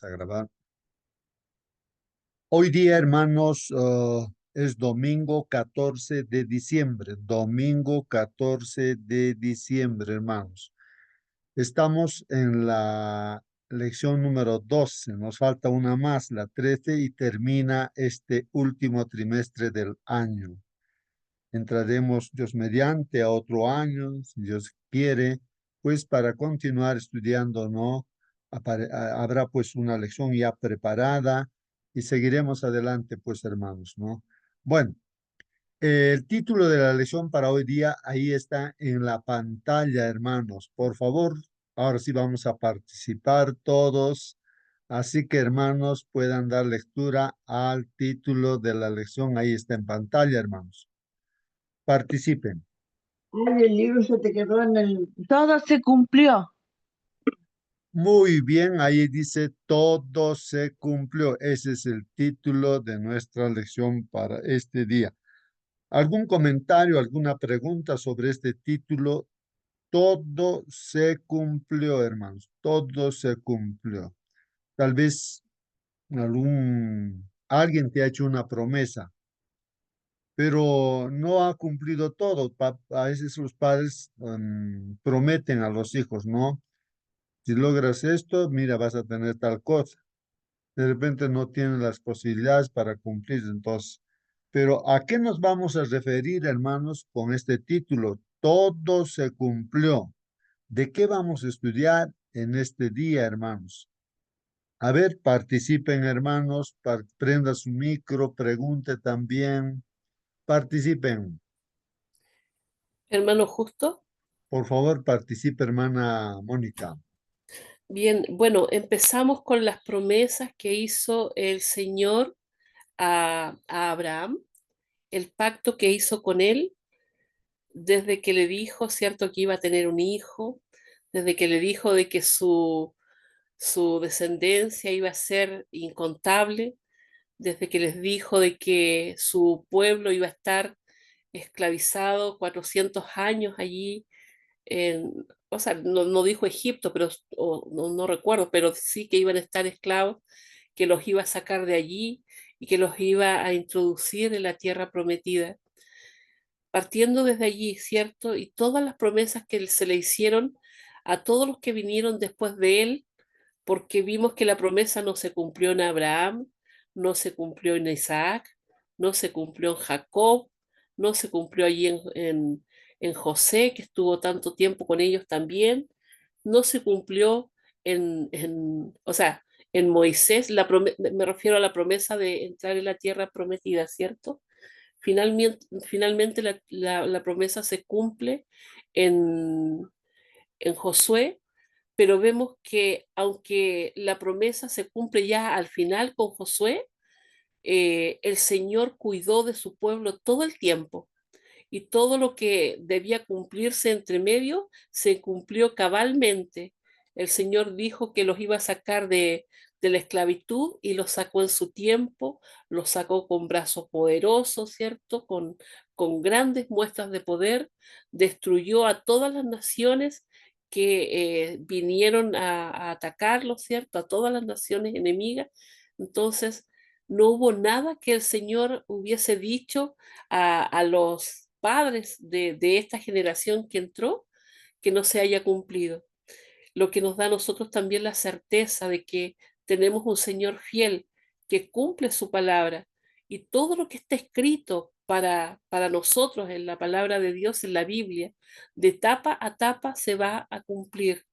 a grabar. Hoy día, hermanos, es domingo 14 de diciembre. Domingo 14 de diciembre, hermanos. Estamos en la lección número 12. Nos falta una más, la 13, y termina este último trimestre del año. Entraremos, Dios mediante, a otro año, si Dios quiere, pues para continuar estudiando, ¿no? Habrá pues una lección ya preparada y seguiremos adelante, pues hermanos, ¿no? Bueno, el título de la lección para hoy día ahí está en la pantalla, hermanos. Por favor, ahora sí vamos a participar todos. Así que, hermanos, puedan dar lectura al título de la lección. Ahí está en pantalla, hermanos. Participen. Ay, el libro se te quedó en el... Todo se cumplió. Muy bien, ahí dice todo se cumplió. Ese es el título de nuestra lección para este día. ¿Algún comentario, alguna pregunta sobre este título? Todo se cumplió, hermanos. Todo se cumplió. Tal vez alguien te ha hecho una promesa, pero no ha cumplido todo. A veces los padres prometen a los hijos, ¿no? Si logras esto, mira, vas a tener tal cosa. De repente no tienen las posibilidades para cumplir, entonces. Pero ¿a qué nos vamos a referir, hermanos, con este título? Todo se cumplió. ¿De qué vamos a estudiar en este día, hermanos? A ver, participen, hermanos, prenda su micro, pregunte también, participen. Hermano Justo. Por favor, participe, hermana Mónica. Bien, bueno, empezamos con las promesas que hizo el Señor a Abraham, el pacto que hizo con él, desde que le dijo, cierto, que iba a tener un hijo, desde que le dijo de que su descendencia iba a ser incontable, desde que les dijo de que su pueblo iba a estar esclavizado 400 años allí o sea, no dijo Egipto, pero no recuerdo, pero sí que iban a estar esclavos, que los iba a sacar de allí y que los iba a introducir en la tierra prometida. Partiendo desde allí, ¿cierto? Y todas las promesas que se le hicieron a todos los que vinieron después de él, porque vimos que la promesa no se cumplió en Abraham, no se cumplió en Isaac, no se cumplió en Jacob, no se cumplió allí en José, que estuvo tanto tiempo con ellos también, no se cumplió o sea, en Moisés, me refiero a la promesa de entrar en la tierra prometida, ¿cierto? Finalmente la promesa se cumple en, en Josué, pero vemos que aunque la promesa se cumple ya al final con Josué, el Señor cuidó de su pueblo todo el tiempo y todo lo que debía cumplirse entre medio se cumplió cabalmente. El Señor dijo que los iba a sacar de la esclavitud y los sacó en su tiempo, los sacó con brazos poderosos, ¿cierto? Con grandes muestras de poder, destruyó a todas las naciones que vinieron a atacarlos, ¿cierto? A todas las naciones enemigas. Entonces, no hubo nada que el Señor hubiese dicho a los padres de esta generación que entró que no se haya cumplido. Lo que nos da a nosotros también la certeza de que tenemos un Señor fiel que cumple su palabra y todo lo que está escrito para nosotros en la palabra de Dios, en la Biblia, de tapa a tapa se va a cumplir.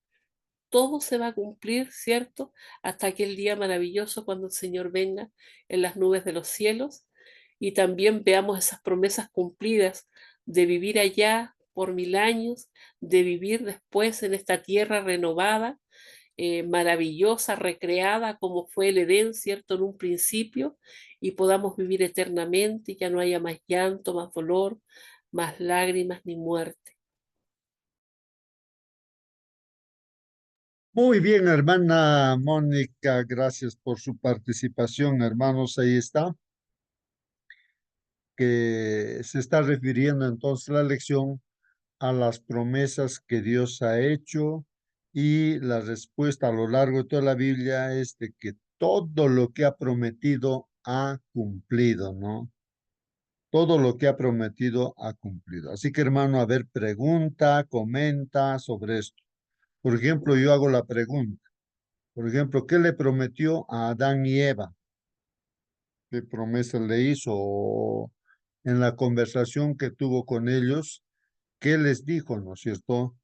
Todo se va a cumplir, ¿cierto? Hasta aquel día maravilloso cuando el Señor venga en las nubes de los cielos y también veamos esas promesas cumplidas de vivir allá por 1000 años, de vivir después en esta tierra renovada, maravillosa, recreada como fue el Edén, ¿cierto? En un principio, y podamos vivir eternamente y ya no haya más llanto, más dolor, más lágrimas ni muerte. Muy bien, hermana Mónica, gracias por su participación, hermanos. Ahí está, que se está refiriendo entonces la lección a las promesas que Dios ha hecho Y la respuesta a lo largo de toda la Biblia es de que todo lo que ha prometido ha cumplido, ¿no? Todo lo que ha prometido ha cumplido. Así que, hermano, a ver, pregunta, comenta sobre esto. Por ejemplo, yo hago la pregunta. Por ejemplo, ¿qué le prometió a Adán y Eva? ¿Qué promesa le hizo? O en la conversación que tuvo con ellos, ¿qué les dijo, no es cierto?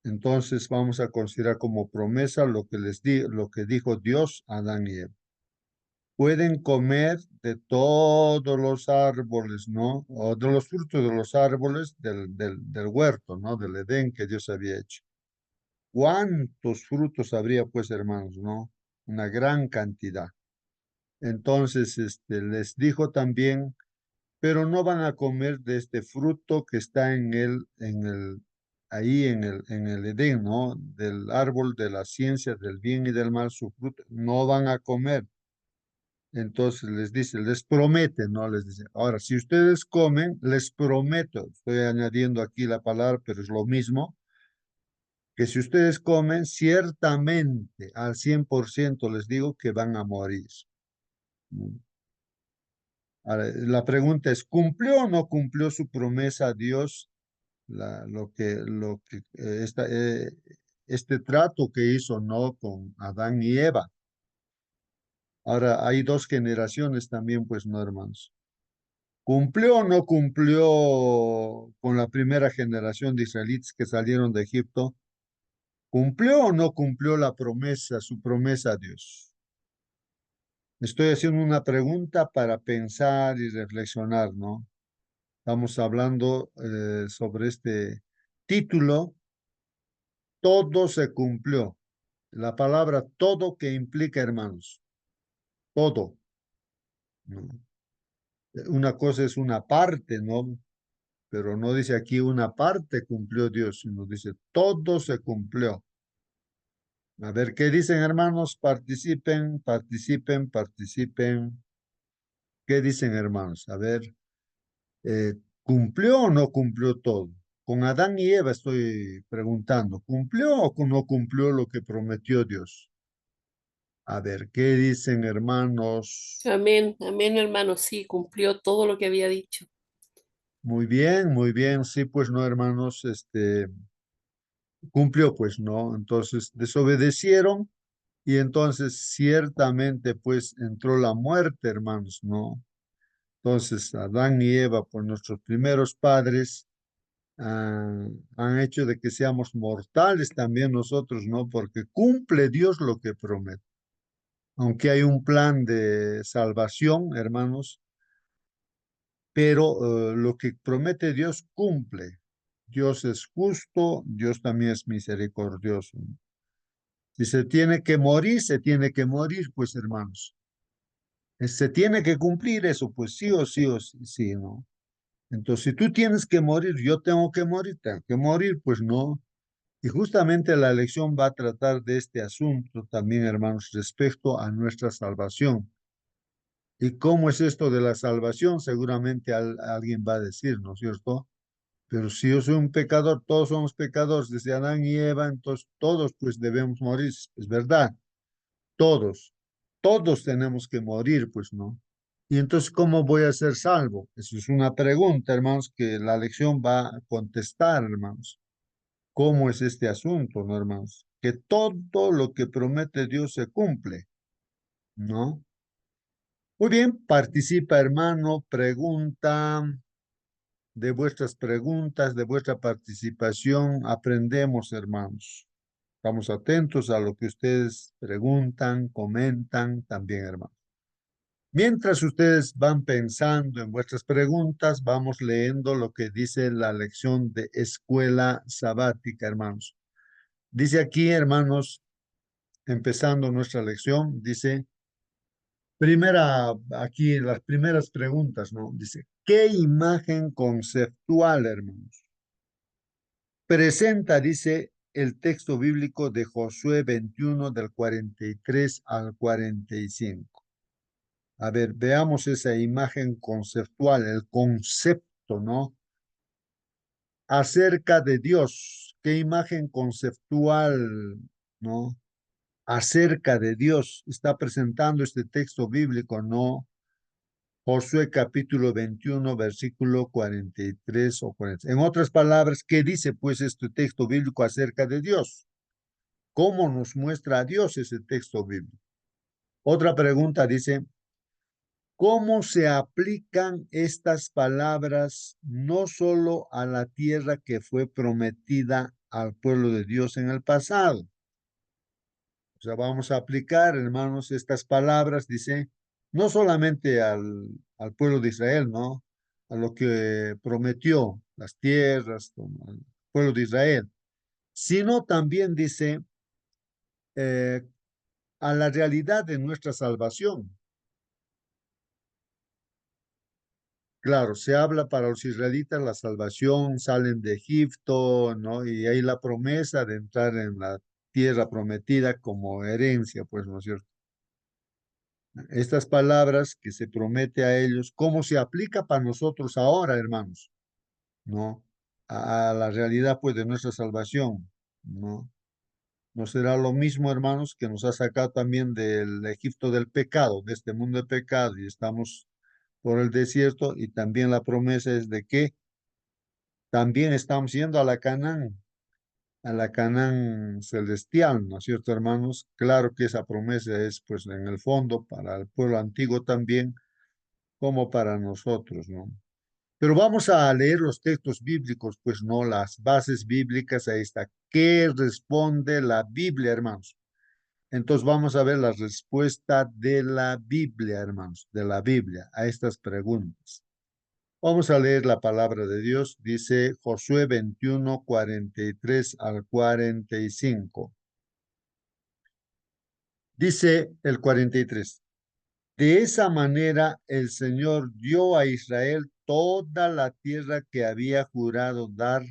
Entonces vamos a considerar como promesa lo que dijo Dios a Adán y Eva. Pueden comer de todos los árboles, ¿no? O de los frutos de los árboles del huerto, ¿no? Del Edén que Dios había hecho. ¿Cuántos frutos habría, pues, hermanos, no? Una gran cantidad. Entonces, les dijo también, pero no van a comer de este fruto que está ahí en el Edén, ¿no? Del árbol de la ciencia del bien y del mal, su fruto, no van a comer. Entonces les dice, les promete, ¿no? Les dice, ahora, si ustedes comen, les prometo, estoy añadiendo aquí la palabra, pero es lo mismo, que si ustedes comen, ciertamente al 100% les digo que van a morir. ¿No? Ahora, la pregunta es, ¿cumplió o no cumplió su promesa a Dios este trato que hizo, ¿no? Con Adán y Eva? Ahora, hay dos generaciones también, pues, ¿no, hermanos? ¿Cumplió o no cumplió con la primera generación de israelitas que salieron de Egipto? ¿Cumplió o no cumplió la promesa, su promesa a Dios? Estoy haciendo una pregunta para pensar y reflexionar, ¿no? Estamos hablando sobre este título, todo se cumplió. La palabra todo que implica, hermanos, todo, ¿no? Una cosa es una parte, ¿no? Pero no dice aquí una parte cumplió Dios, sino dice todo se cumplió. A ver, ¿qué dicen, hermanos? Participen, participen, participen. ¿Qué dicen, hermanos? A ver, eh, ¿cumplió o no cumplió todo? Con Adán y Eva estoy preguntando, ¿cumplió o no cumplió lo que prometió Dios? A ver, ¿qué dicen, hermanos? Amén, amén, hermano, sí, cumplió todo lo que había dicho. Muy bien, sí, pues no, hermanos, cumplió, pues no, entonces desobedecieron y entonces ciertamente pues entró la muerte, hermanos, ¿no? Entonces Adán y Eva, por nuestros primeros padres, han hecho de que seamos mortales también nosotros, ¿no? Porque cumple Dios lo que promete. Aunque hay un plan de salvación, hermanos, pero lo que promete Dios cumple. Dios es justo, Dios también es misericordioso. Si se tiene que morir, se tiene que morir, pues hermanos. Se tiene que cumplir eso, pues sí o sí, sí, ¿no? Entonces, si tú tienes que morir, yo tengo que morir, pues no. Y justamente la lección va a tratar de este asunto también, hermanos, respecto a nuestra salvación. ¿Y cómo es esto de la salvación? Seguramente alguien va a decir, ¿no es cierto? Pero si yo soy un pecador, todos somos pecadores, desde Adán y Eva, entonces todos pues debemos morir, es verdad, todos, todos tenemos que morir, pues no. Y entonces, ¿cómo voy a ser salvo? Eso es una pregunta, hermanos, que la lección va a contestar, hermanos. ¿Cómo es este asunto, no, hermanos? Que todo lo que promete Dios se cumple, ¿no? Muy bien, participa, hermano, pregunta. De vuestras preguntas, de vuestra participación, aprendemos, hermanos. Estamos atentos a lo que ustedes preguntan, comentan también, hermanos. Mientras ustedes van pensando en vuestras preguntas, vamos leyendo lo que dice la lección de escuela sabática, hermanos. Dice aquí, hermanos, empezando nuestra lección, dice, aquí las primeras preguntas, ¿no? Dice, ¿qué imagen conceptual, hermanos? Presenta, dice el texto bíblico de Josué 21 del 43 al 45. A ver, veamos esa imagen conceptual, el concepto, ¿no? Acerca de Dios, ¿qué imagen conceptual ¿no? Acerca de Dios. Está presentando este texto bíblico, ¿no? Josué capítulo 21, versículo 43 o 40. En otras palabras, ¿qué dice pues este texto bíblico acerca de Dios? ¿Cómo nos muestra a Dios ese texto bíblico? Otra pregunta dice, ¿cómo se aplican estas palabras no solo a la tierra que fue prometida al pueblo de Dios en el pasado? O sea, vamos a aplicar, hermanos, estas palabras, dice, no solamente al pueblo de Israel, ¿no? A lo que prometió, las tierras, al pueblo de Israel, sino también dice eh, a la realidad de nuestra salvación. Claro, se habla para los israelitas la salvación, salen de Egipto, ¿no? Y hay la promesa de entrar en la tierra prometida como herencia, pues, ¿no es cierto? Estas palabras que se promete a ellos, ¿cómo se aplica para nosotros ahora, hermanos? ¿No? A la realidad, pues, de nuestra salvación, ¿no? ¿No será lo mismo, hermanos, que nos ha sacado también del Egipto del pecado, de este mundo de pecado, y estamos por el desierto, y también la promesa es de que también estamos yendo a la Canaán celestial, ¿no es cierto, hermanos? Claro que esa promesa es, pues, en el fondo para el pueblo antiguo también, como para nosotros, ¿no? Pero vamos a leer los textos bíblicos, pues no las bases bíblicas, ahí está. ¿Qué responde la Biblia, hermanos? Entonces vamos a ver la respuesta de la Biblia, hermanos, de la Biblia a estas preguntas. Vamos a leer la palabra de Dios, dice Josué 21, 43 al 45. Dice el 43. De esa manera el Señor dio a Israel toda la tierra que había jurado dar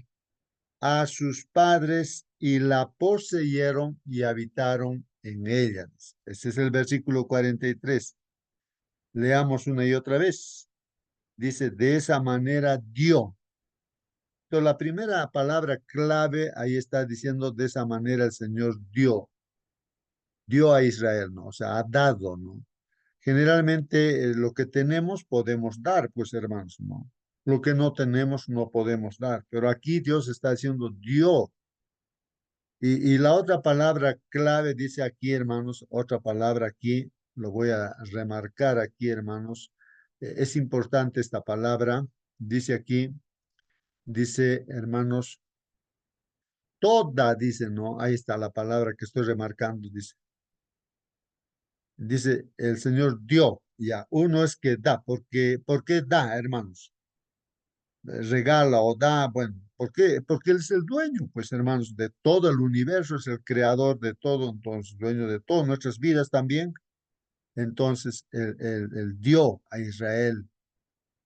a sus padres y la poseyeron y habitaron en ella. Ese es el versículo 43. Leamos una y otra vez. Dice, de esa manera dio. Entonces, la primera palabra clave ahí está diciendo, de esa manera el Señor dio a Israel, ¿no? O sea, ha dado, ¿no? Generalmente lo que tenemos podemos dar, pues hermanos, ¿no? Lo que no tenemos no podemos dar, pero aquí Dios está diciendo dio. Y la otra palabra clave dice aquí, hermanos, otra palabra aquí, lo voy a remarcar aquí, hermanos, es importante esta palabra, dice aquí, dice, hermanos, toda, dice, ¿no? Ahí está la palabra que estoy remarcando, dice, el Señor dio, ya, uno es que da, porque, ¿por qué da, hermanos? Regala o da, bueno, ¿por qué? Porque Él es el dueño, pues hermanos, de todo el universo, es el creador de todo, entonces, dueño de todas nuestras vidas también. Entonces, él dio a Israel.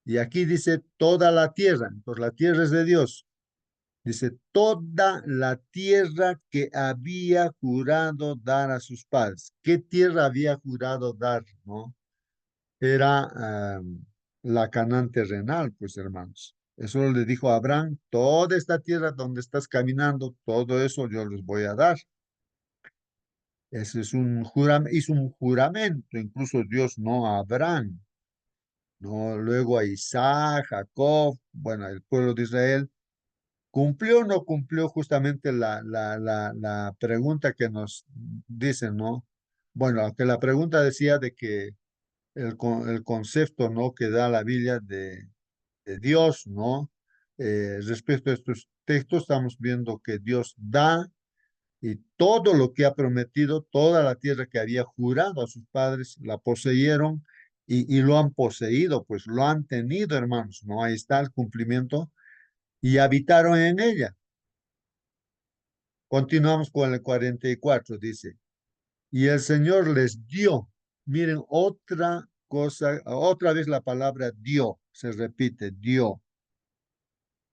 Y aquí dice toda la tierra, entonces la tierra es de Dios. Dice toda la tierra que había jurado dar a sus padres. ¿Qué tierra había jurado dar, no? Era la Canaán terrenal, pues hermanos. Eso le dijo a Abraham, toda esta tierra donde estás caminando, todo eso yo les voy a dar. Ese es un juramento, hizo un juramento, incluso Dios no a Abraham, no luego a Isaac, Jacob, bueno, el pueblo de Israel. ¿Cumplió o no cumplió justamente la pregunta que nos dicen, no? Bueno, que la pregunta decía de que el concepto, ¿no? Que da la Biblia de Dios, ¿no? Respecto a estos textos, estamos viendo que Dios da y todo lo que ha prometido, toda la tierra que había jurado a sus padres, la poseyeron y lo han poseído, pues lo han tenido, hermanos, ¿no? Ahí está el cumplimiento y habitaron en ella. Continuamos con el 44, dice, y el Señor les dio, miren, otra cosa, otra vez la palabra dio, se repite, dio.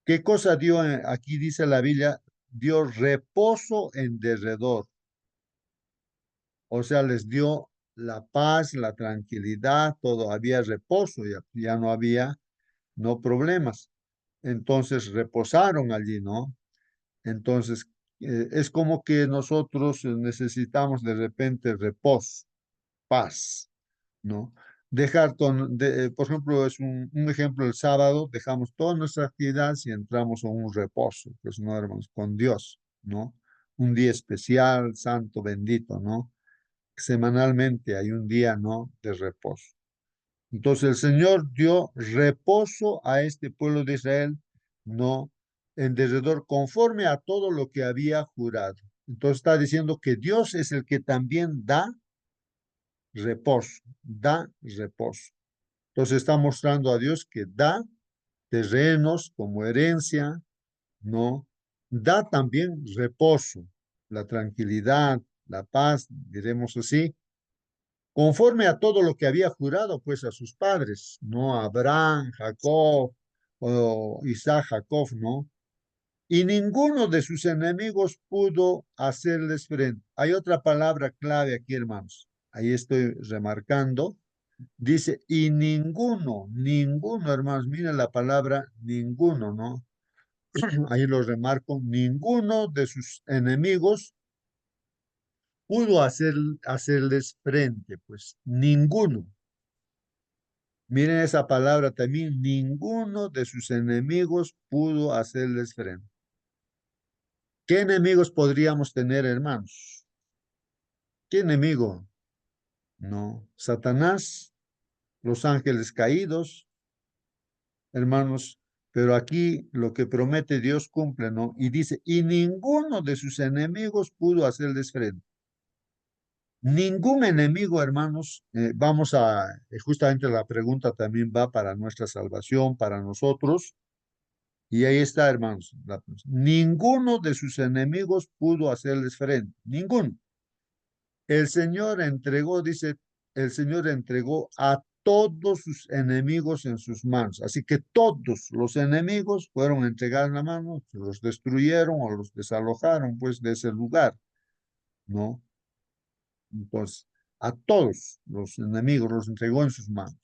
¿Qué cosa dio? Aquí dice la Biblia, dio reposo en derredor. O sea, les dio la paz, la tranquilidad, todo, había reposo, ya no había, no problemas. Entonces reposaron allí, ¿no? Entonces, Es como que nosotros necesitamos de repente reposo, paz, ¿no? Por ejemplo, es un ejemplo, el sábado dejamos todas nuestras actividades y entramos en un reposo, pues no, hermanos, con Dios, ¿no? Un día especial, santo, bendito, ¿no? Semanalmente hay un día, ¿no? De reposo. Entonces el Señor dio reposo a este pueblo de Israel, ¿no? En derredor, conforme a todo lo que había jurado. Entonces está diciendo que Dios es el que también da reposo, da reposo. Entonces está mostrando a Dios que da terrenos como herencia, ¿no? Da también reposo, la tranquilidad, la paz, diremos así, conforme a todo lo que había jurado, pues a sus padres, ¿no? Abraham, Jacob, o Isaac, Jacob, ¿no? Y ninguno de sus enemigos pudo hacerles frente. Hay otra palabra clave aquí, hermanos. Ahí estoy remarcando. Dice, y ninguno, hermanos, miren la palabra ninguno, ¿no? Ahí lo remarco, ninguno de sus enemigos pudo hacerles frente, pues ninguno. Miren esa palabra también, ninguno de sus enemigos pudo hacerles frente. ¿Qué enemigos podríamos tener, hermanos? ¿Qué enemigo? No, Satanás, los ángeles caídos, hermanos, pero aquí lo que promete Dios cumple, ¿no? Y dice, y ninguno de sus enemigos pudo hacerles frente. Ningún enemigo, hermanos, justamente la pregunta también va para nuestra salvación, para nosotros. Y ahí está, hermanos. Ninguno de sus enemigos pudo hacerles frente. Ninguno. El Señor entregó, dice, el Señor entregó a todos sus enemigos en sus manos. Así que todos los enemigos fueron entregados en la mano, los destruyeron o los desalojaron, pues, de ese lugar, ¿no? Entonces, a todos los enemigos los entregó en sus manos.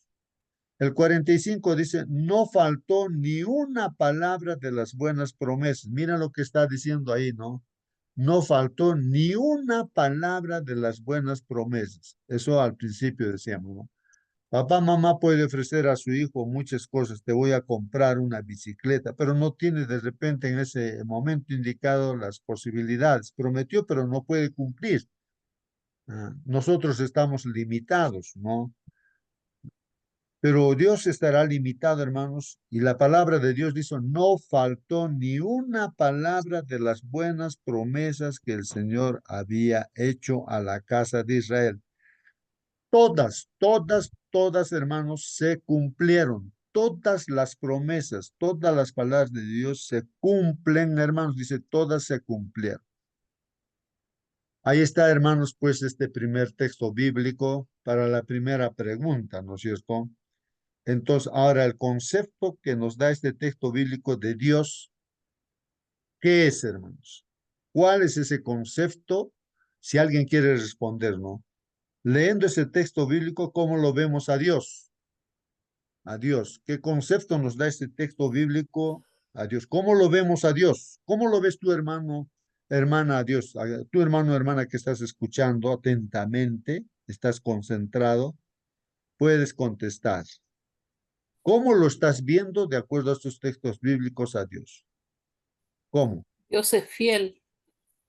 El 45 dice, no faltó ni una palabra de las buenas promesas. Mira lo que está diciendo ahí, ¿no? No faltó ni una palabra de las buenas promesas. Eso al principio decíamos, ¿no? Papá, mamá puede ofrecer a su hijo muchas cosas. Te voy a comprar una bicicleta, pero no tiene de repente en ese momento indicado las posibilidades. Prometió, pero no puede cumplir. Nosotros estamos limitados, ¿no? Pero Dios estará limitado, hermanos, y la palabra de Dios dice, no faltó ni una palabra de las buenas promesas que el Señor había hecho a la casa de Israel. Todas, hermanos, se cumplieron. Todas las promesas, todas las palabras de Dios se cumplen, hermanos, dice, todas se cumplieron. Ahí está, hermanos, pues este primer texto bíblico para la primera pregunta, ¿no es cierto? Entonces, ahora el concepto que nos da este texto bíblico de Dios, ¿qué es, hermanos? ¿Cuál es ese concepto? Si alguien quiere responder, ¿no? Leyendo ese texto bíblico, ¿cómo lo vemos a Dios? A Dios. ¿Qué concepto nos da este texto bíblico a Dios? ¿Cómo lo vemos a Dios? ¿Cómo lo ves tu hermano, hermana, a Dios? Tu hermano, hermana que estás escuchando atentamente, estás concentrado, puedes contestar. ¿Cómo lo estás viendo de acuerdo a estos textos bíblicos a Dios? ¿Cómo? Dios es fiel.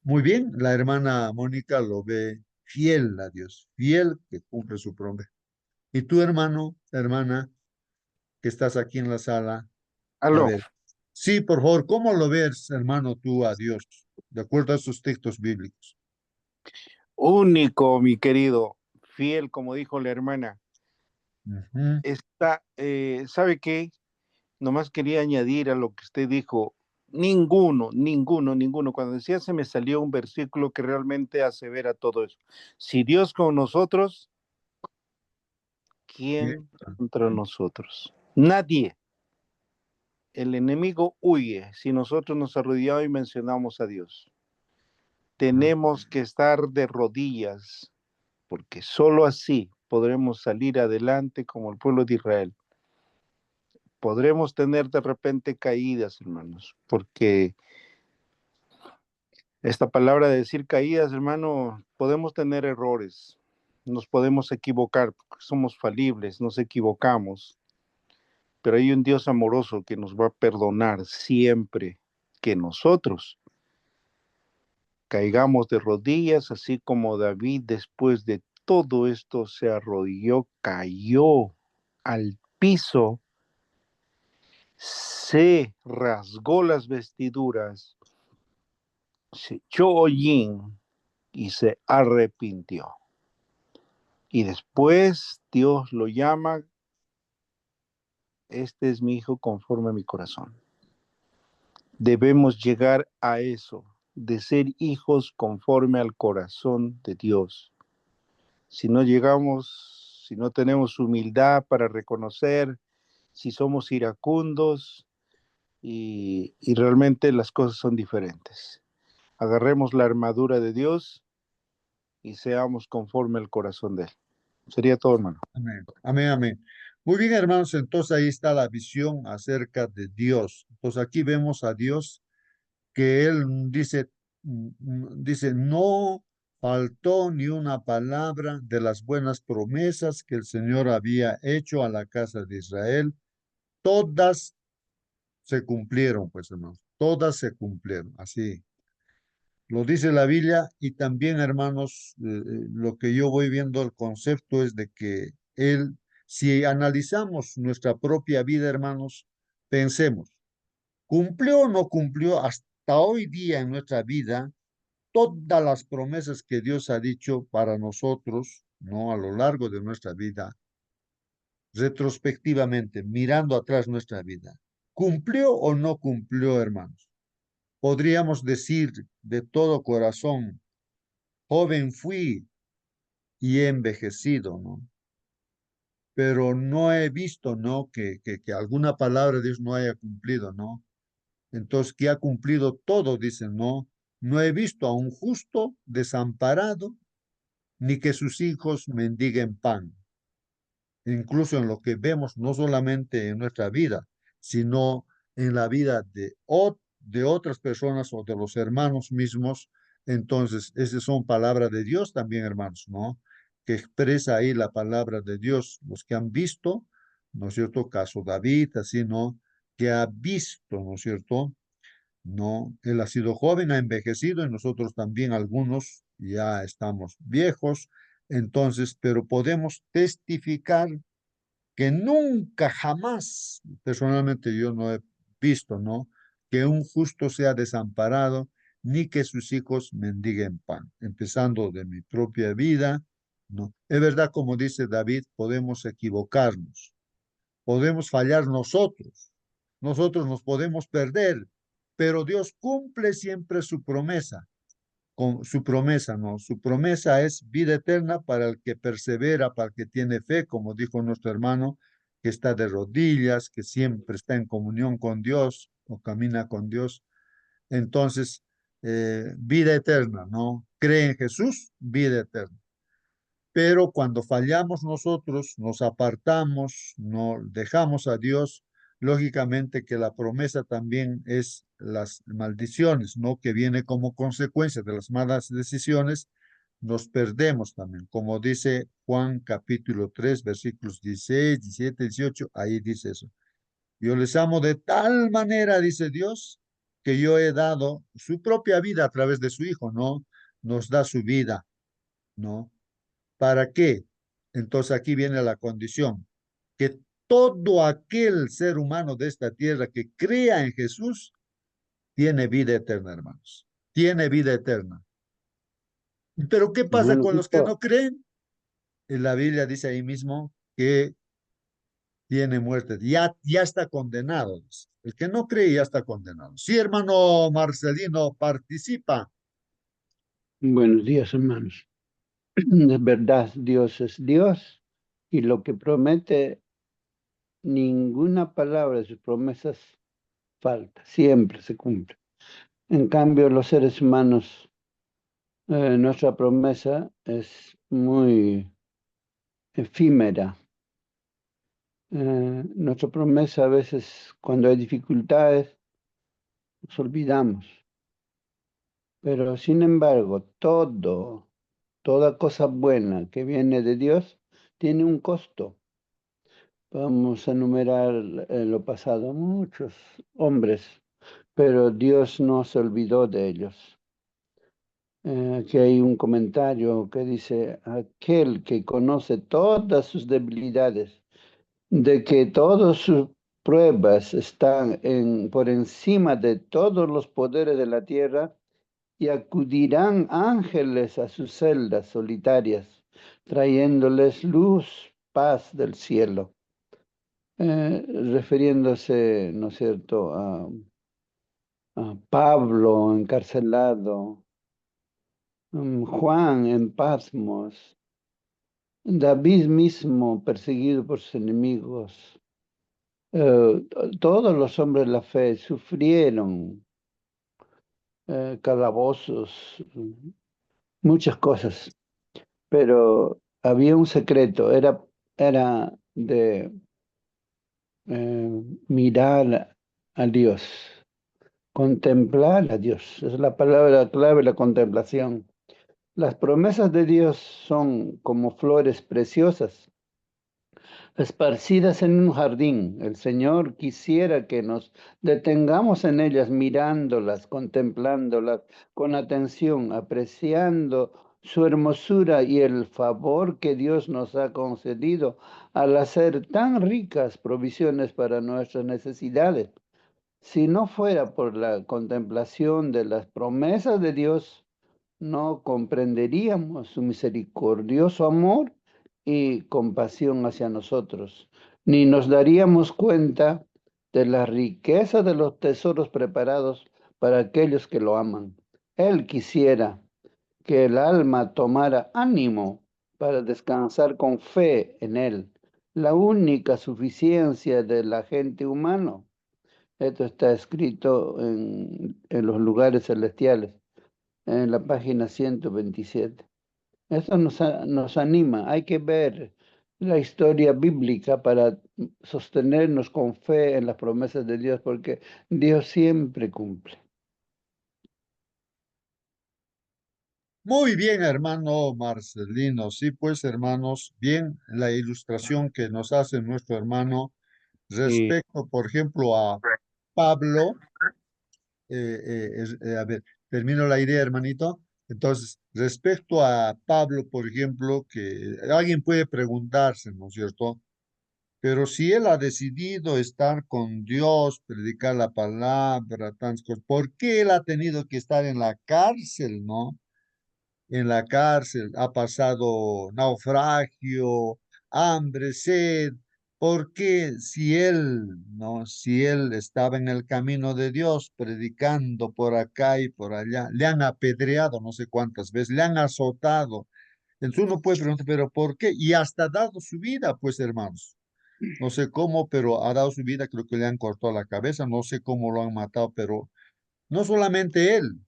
Muy bien, la hermana Mónica lo ve fiel a Dios, fiel que cumple su promesa. Y tu hermano, hermana, que estás aquí en la sala, a Aló, ver, sí, por favor, ¿cómo lo ves, hermano, tú a Dios, de acuerdo a estos textos bíblicos? único, mi querido, fiel, como dijo la hermana. Ujú. ¿Sabe qué? Nomás quería añadir a lo que usted dijo, ninguno. Cuando decía se me salió un versículo que realmente asevera todo eso. Si Dios con nosotros, Bien. ¿quién contra nosotros? Nadie. El enemigo huye si nosotros nos arrodillamos y mencionamos a Dios. Tenemos que estar de rodillas, porque solo así podremos salir adelante como el pueblo de Israel. Podremos tener de repente caídas, hermanos, porque Esta palabra de decir caídas, hermano, podemos tener errores, nos podemos equivocar, porque somos falibles, nos equivocamos, pero hay un Dios amoroso que nos va a perdonar siempre que nosotros caigamos de rodillas, así como David después de todo esto se arrodilló, cayó al piso, se rasgó las vestiduras, se echó hollín y se arrepintió. Y después Dios lo llama, este es mi hijo conforme a mi corazón. Debemos llegar a eso, de ser hijos conforme al corazón de Dios. Si no llegamos, si no tenemos humildad para reconocer, si somos iracundos y realmente las cosas son diferentes. Agarremos la armadura de Dios y seamos conforme al corazón de Él. Sería todo, hermano. Amén, amén, amén. Muy bien, hermanos, entonces ahí está la visión acerca de Dios. Entonces aquí vemos a Dios que Él dice, no faltó ni una palabra de las buenas promesas que el Señor había hecho a la casa de Israel. Todas se cumplieron, pues, hermanos, todas se cumplieron, así. Lo dice la Biblia y también, hermanos, lo que yo voy viendo, el concepto es de que Él, si analizamos nuestra propia vida, hermanos, pensemos, ¿cumplió o no cumplió hasta hoy día en nuestra vida todas las promesas que Dios ha dicho para nosotros, ¿no? A lo largo de nuestra vida, retrospectivamente, mirando atrás nuestra vida? ¿Cumplió o no cumplió, hermanos? Podríamos decir de todo corazón, joven fui y he envejecido, ¿no? Pero no he visto, ¿no? Que alguna palabra de Dios no haya cumplido, ¿no? Entonces, que ha cumplido todo, dicen, ¿no? No he visto a un justo desamparado, ni que sus hijos mendiguen pan. Incluso en lo que vemos, no solamente en nuestra vida, sino en la vida de otras personas o de los hermanos mismos. Entonces, esas son palabras de Dios también, hermanos, ¿no? Que expresa ahí la palabra de Dios, los que han visto, ¿no es cierto? Caso David, así, ¿no? Que ha visto, ¿no es cierto? No, él ha sido joven, ha envejecido y nosotros también algunos ya estamos viejos. Entonces, pero podemos testificar que nunca, jamás, personalmente yo no he visto, ¿no? Que un justo sea desamparado, ni que sus hijos mendiguen pan. Empezando de mi propia vida, ¿no? Es verdad, como dice David, podemos equivocarnos, podemos fallar nosotros nos podemos perder, pero Dios cumple siempre su promesa con su promesa, ¿no? Su promesa es vida eterna para el que persevera, para el que tiene fe, como dijo nuestro hermano, que está de rodillas, que siempre está en comunión con Dios o camina con Dios. Entonces, vida eterna, ¿no? Cree en Jesús, vida eterna. Pero cuando fallamos nosotros, nos apartamos, no dejamos a Dios, lógicamente que la promesa también es las maldiciones, ¿no? Que viene como consecuencia de las malas decisiones, nos perdemos también. Como dice Juan capítulo 3, versículos 16, 17, 18, ahí dice eso. Yo les amo de tal manera, dice Dios, que yo he dado su propia vida a través de su Hijo, ¿no? Nos da su vida, ¿no? ¿Para qué? Entonces aquí viene la condición, que todo aquel ser humano de esta tierra que crea en Jesús tiene vida eterna, hermanos. Tiene vida eterna. Pero ¿qué pasa Hermano con los que Cristo, no creen? En la Biblia dice ahí mismo que tiene muerte. Ya está condenado. Dice. El que no cree ya está condenado. Sí, hermano Marcelino, participa. buenos días, hermanos. Es verdad, Dios es Dios y lo que promete, ninguna palabra de sus promesas falta, siempre se cumple. En cambio, los seres humanos, nuestra promesa es muy efímera. Nuestra promesa a veces, cuando hay dificultades, nos olvidamos. Pero sin embargo, toda cosa buena que viene de Dios tiene un costo. Vamos a enumerar lo pasado, muchos hombres, pero Dios no se olvidó de ellos. Aquí hay un comentario que dice, aquel que conoce todas sus debilidades, de que todas sus pruebas están por encima de todos los poderes de la tierra, y acudirán ángeles a sus celdas solitarias, trayéndoles luz, paz del cielo. Refiriéndose, ¿no es cierto?, a Pablo encarcelado, Juan en Patmos, David mismo perseguido por sus enemigos. Todos los hombres de la fe sufrieron calabozos, muchas cosas, pero había un secreto, era de mirar a Dios, contemplar a Dios. Es la palabra clave, la contemplación. Las promesas de Dios son como flores preciosas esparcidas en un jardín. El Señor quisiera que nos detengamos en ellas, mirándolas, contemplándolas con atención, apreciando su hermosura y el favor que Dios nos ha concedido al hacer tan ricas provisiones para nuestras necesidades. Si no fuera por la contemplación de las promesas de Dios, no comprenderíamos su misericordioso amor y compasión hacia nosotros, ni nos daríamos cuenta de la riqueza de los tesoros preparados para aquellos que lo aman. Él quisiera que el alma tomara ánimo para descansar con fe en Él, la única suficiencia del agente humano. Esto está escrito en los lugares celestiales, en la página 127. Esto nos anima. Hay que ver la historia bíblica para sostenernos con fe en las promesas de Dios, porque Dios siempre cumple. Muy bien, hermano Marcelino. Sí, pues, hermanos, bien la ilustración que nos hace nuestro hermano Y respecto, por ejemplo, a Pablo. A ver, termino la idea, hermanito. Entonces, respecto a Pablo, por ejemplo, que alguien puede preguntarse, ¿no es cierto? Pero si él ha decidido estar con Dios, predicar la palabra, tantas cosas, ¿por qué él ha tenido que estar en la cárcel, no? En la cárcel, ha pasado naufragio, hambre, sed. ¿Por qué si él, no, si él estaba en el camino de Dios, predicando por acá y por allá, le han apedreado no sé cuántas veces, le han azotado? Entonces uno puede preguntar, ¿pero por qué? Y hasta ha dado su vida, pues hermanos. No sé cómo, pero ha dado su vida, creo que le han cortado la cabeza, no sé cómo lo han matado, pero no solamente él,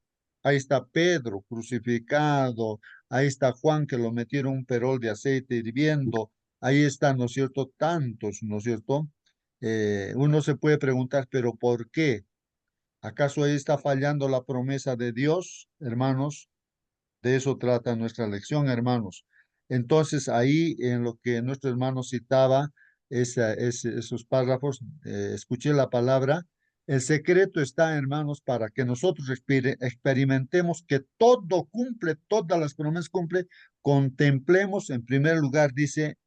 ahí está Pedro crucificado, ahí está Juan que lo metieron un perol de aceite hirviendo, ahí están, ¿no es cierto?, tantos, ¿no es cierto? Uno se puede preguntar, ¿pero por qué? ¿Acaso ahí está fallando la promesa de Dios, hermanos? De eso trata nuestra lección, hermanos. Entonces, ahí en lo que nuestro hermano citaba, esos párrafos, escuché la palabra. El secreto está, hermanos, para que nosotros experimentemos que todo cumple, todas las promesas cumple, contemplemos, en primer lugar, dice,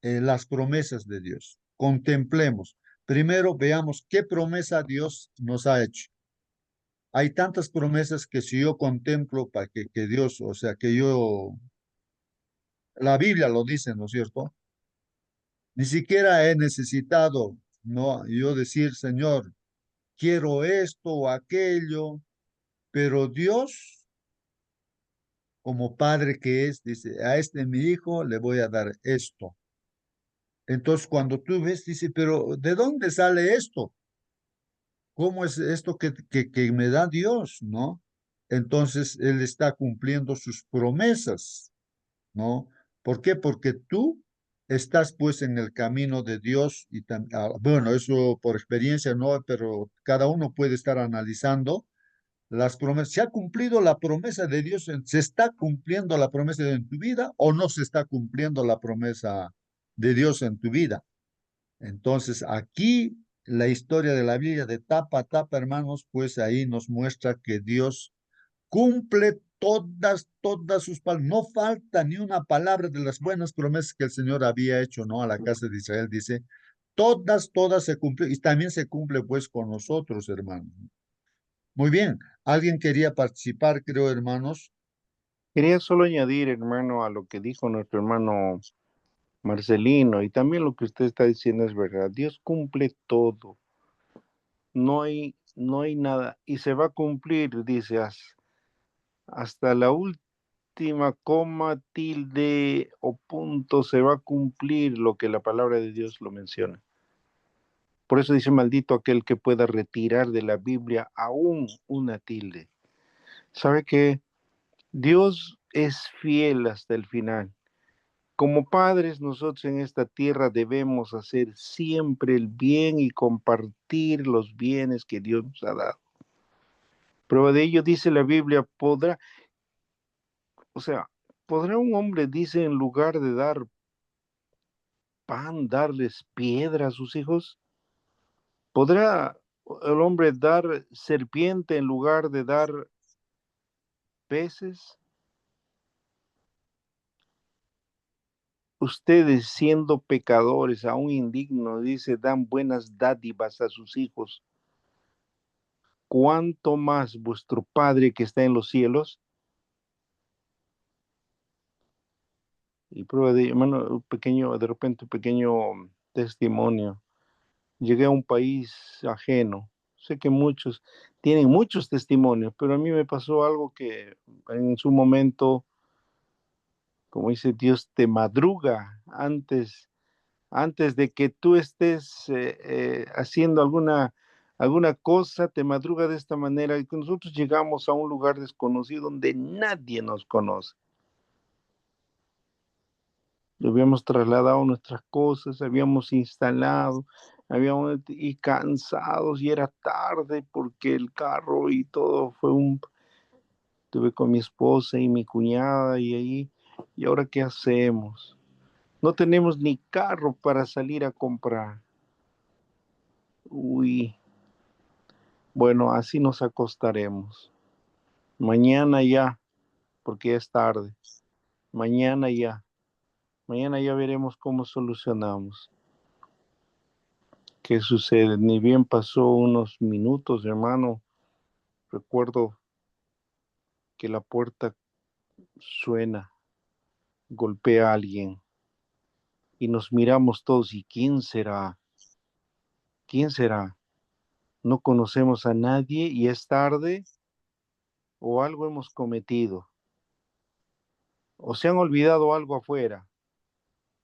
las promesas de Dios. Contemplemos. Primero veamos qué promesa Dios nos ha hecho. Hay tantas promesas que si yo contemplo para que Dios, o sea, que yo, la Biblia lo dice, ¿no es cierto? Ni siquiera he necesitado, no, yo decir, Señor, quiero esto o aquello, pero Dios, como padre que es, dice, a este mi hijo le voy a dar esto. Entonces, cuando tú ves, dice, pero ¿de dónde sale esto? ¿Cómo es esto que me da Dios, no? Entonces, Él está cumpliendo sus promesas. ¿No? ¿Por qué? Porque tú estás pues en el camino de Dios y bueno, eso por experiencia no, pero cada uno puede estar analizando las promesas. ¿Se ha cumplido la promesa de Dios? ¿Se está cumpliendo la promesa de Dios en tu vida o no se está cumpliendo la promesa de Dios en tu vida? Entonces, aquí la historia de la Biblia de tapa a tapa, hermanos, pues ahí nos muestra que Dios cumple todas sus palabras. No falta ni una palabra de las buenas promesas que el Señor había hecho, ¿no? A la casa de Israel, dice, todas se cumplen y también se cumple pues con nosotros, hermanos. Muy bien, alguien quería participar, creo, hermanos. Quería solo añadir, hermano, a lo que dijo nuestro hermano Marcelino, y también lo que usted está diciendo es verdad. Dios cumple todo. No hay nada. Y se va a cumplir, dice, hasta la última coma, tilde o punto, se va a cumplir lo que la palabra de Dios lo menciona. Por eso dice, maldito aquel que pueda retirar de la Biblia aún una tilde. ¿Sabe qué? Dios es fiel hasta el final. Como padres, nosotros en esta tierra debemos hacer siempre el bien y compartir los bienes que Dios nos ha dado. Prueba de ello dice la Biblia, podrá un hombre, dice, en lugar de dar pan, darles piedra a sus hijos. ¿Podrá el hombre dar serpiente en lugar de dar peces? Ustedes, siendo pecadores, aún indignos, dice, dan buenas dádivas a sus hijos. ¿Cuánto más vuestro Padre que está en los cielos? Y prueba de, hermano, de repente un pequeño testimonio. Llegué a un país ajeno. Sé que muchos tienen muchos testimonios, pero a mí me pasó algo que en su momento, como dice Dios, te madruga antes de que tú estés haciendo alguna cosa, te madruga de esta manera. Y que nosotros llegamos a un lugar desconocido donde nadie nos conoce. Habíamos trasladado nuestras cosas, habíamos instalado, y cansados, y era tarde porque el carro y todo estuve con mi esposa y mi cuñada y ahí, ¿y ahora qué hacemos? No tenemos ni carro para salir a comprar. Uy, bueno, así nos acostaremos. Mañana ya, porque ya es tarde. Mañana ya veremos cómo solucionamos. ¿Qué sucede? Ni bien pasó unos minutos, hermano. Recuerdo que la puerta suena, golpea a alguien y nos miramos todos. ¿Y quién será? ¿Quién será? No conocemos a nadie y es tarde o algo hemos cometido o se han olvidado algo afuera.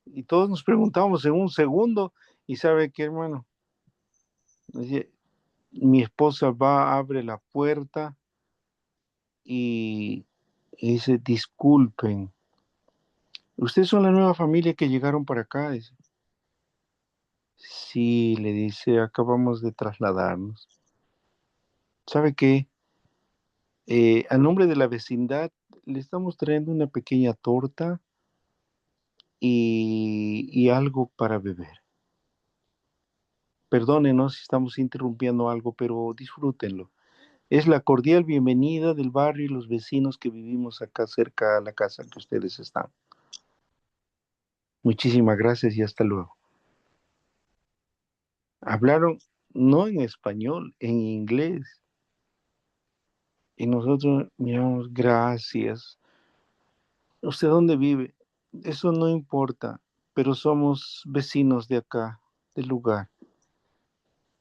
Y todos nos preguntamos en un segundo y ¿sabe qué, hermano? Mi esposa abre la puerta y dice, disculpen. ¿Ustedes son la nueva familia que llegaron para acá? Dice. Sí, le dice, acabamos de trasladarnos. ¿Sabe qué? A nombre de la vecindad le estamos trayendo una pequeña torta y algo para beber. Perdónenos si estamos interrumpiendo algo, pero disfrútenlo. Es la cordial bienvenida del barrio y los vecinos que vivimos acá cerca a la casa que ustedes están. Muchísimas gracias y hasta luego. Hablaron no en español, en inglés. Y nosotros miramos, gracias. ¿Usted dónde vive? Eso no importa, pero somos vecinos de acá, del lugar.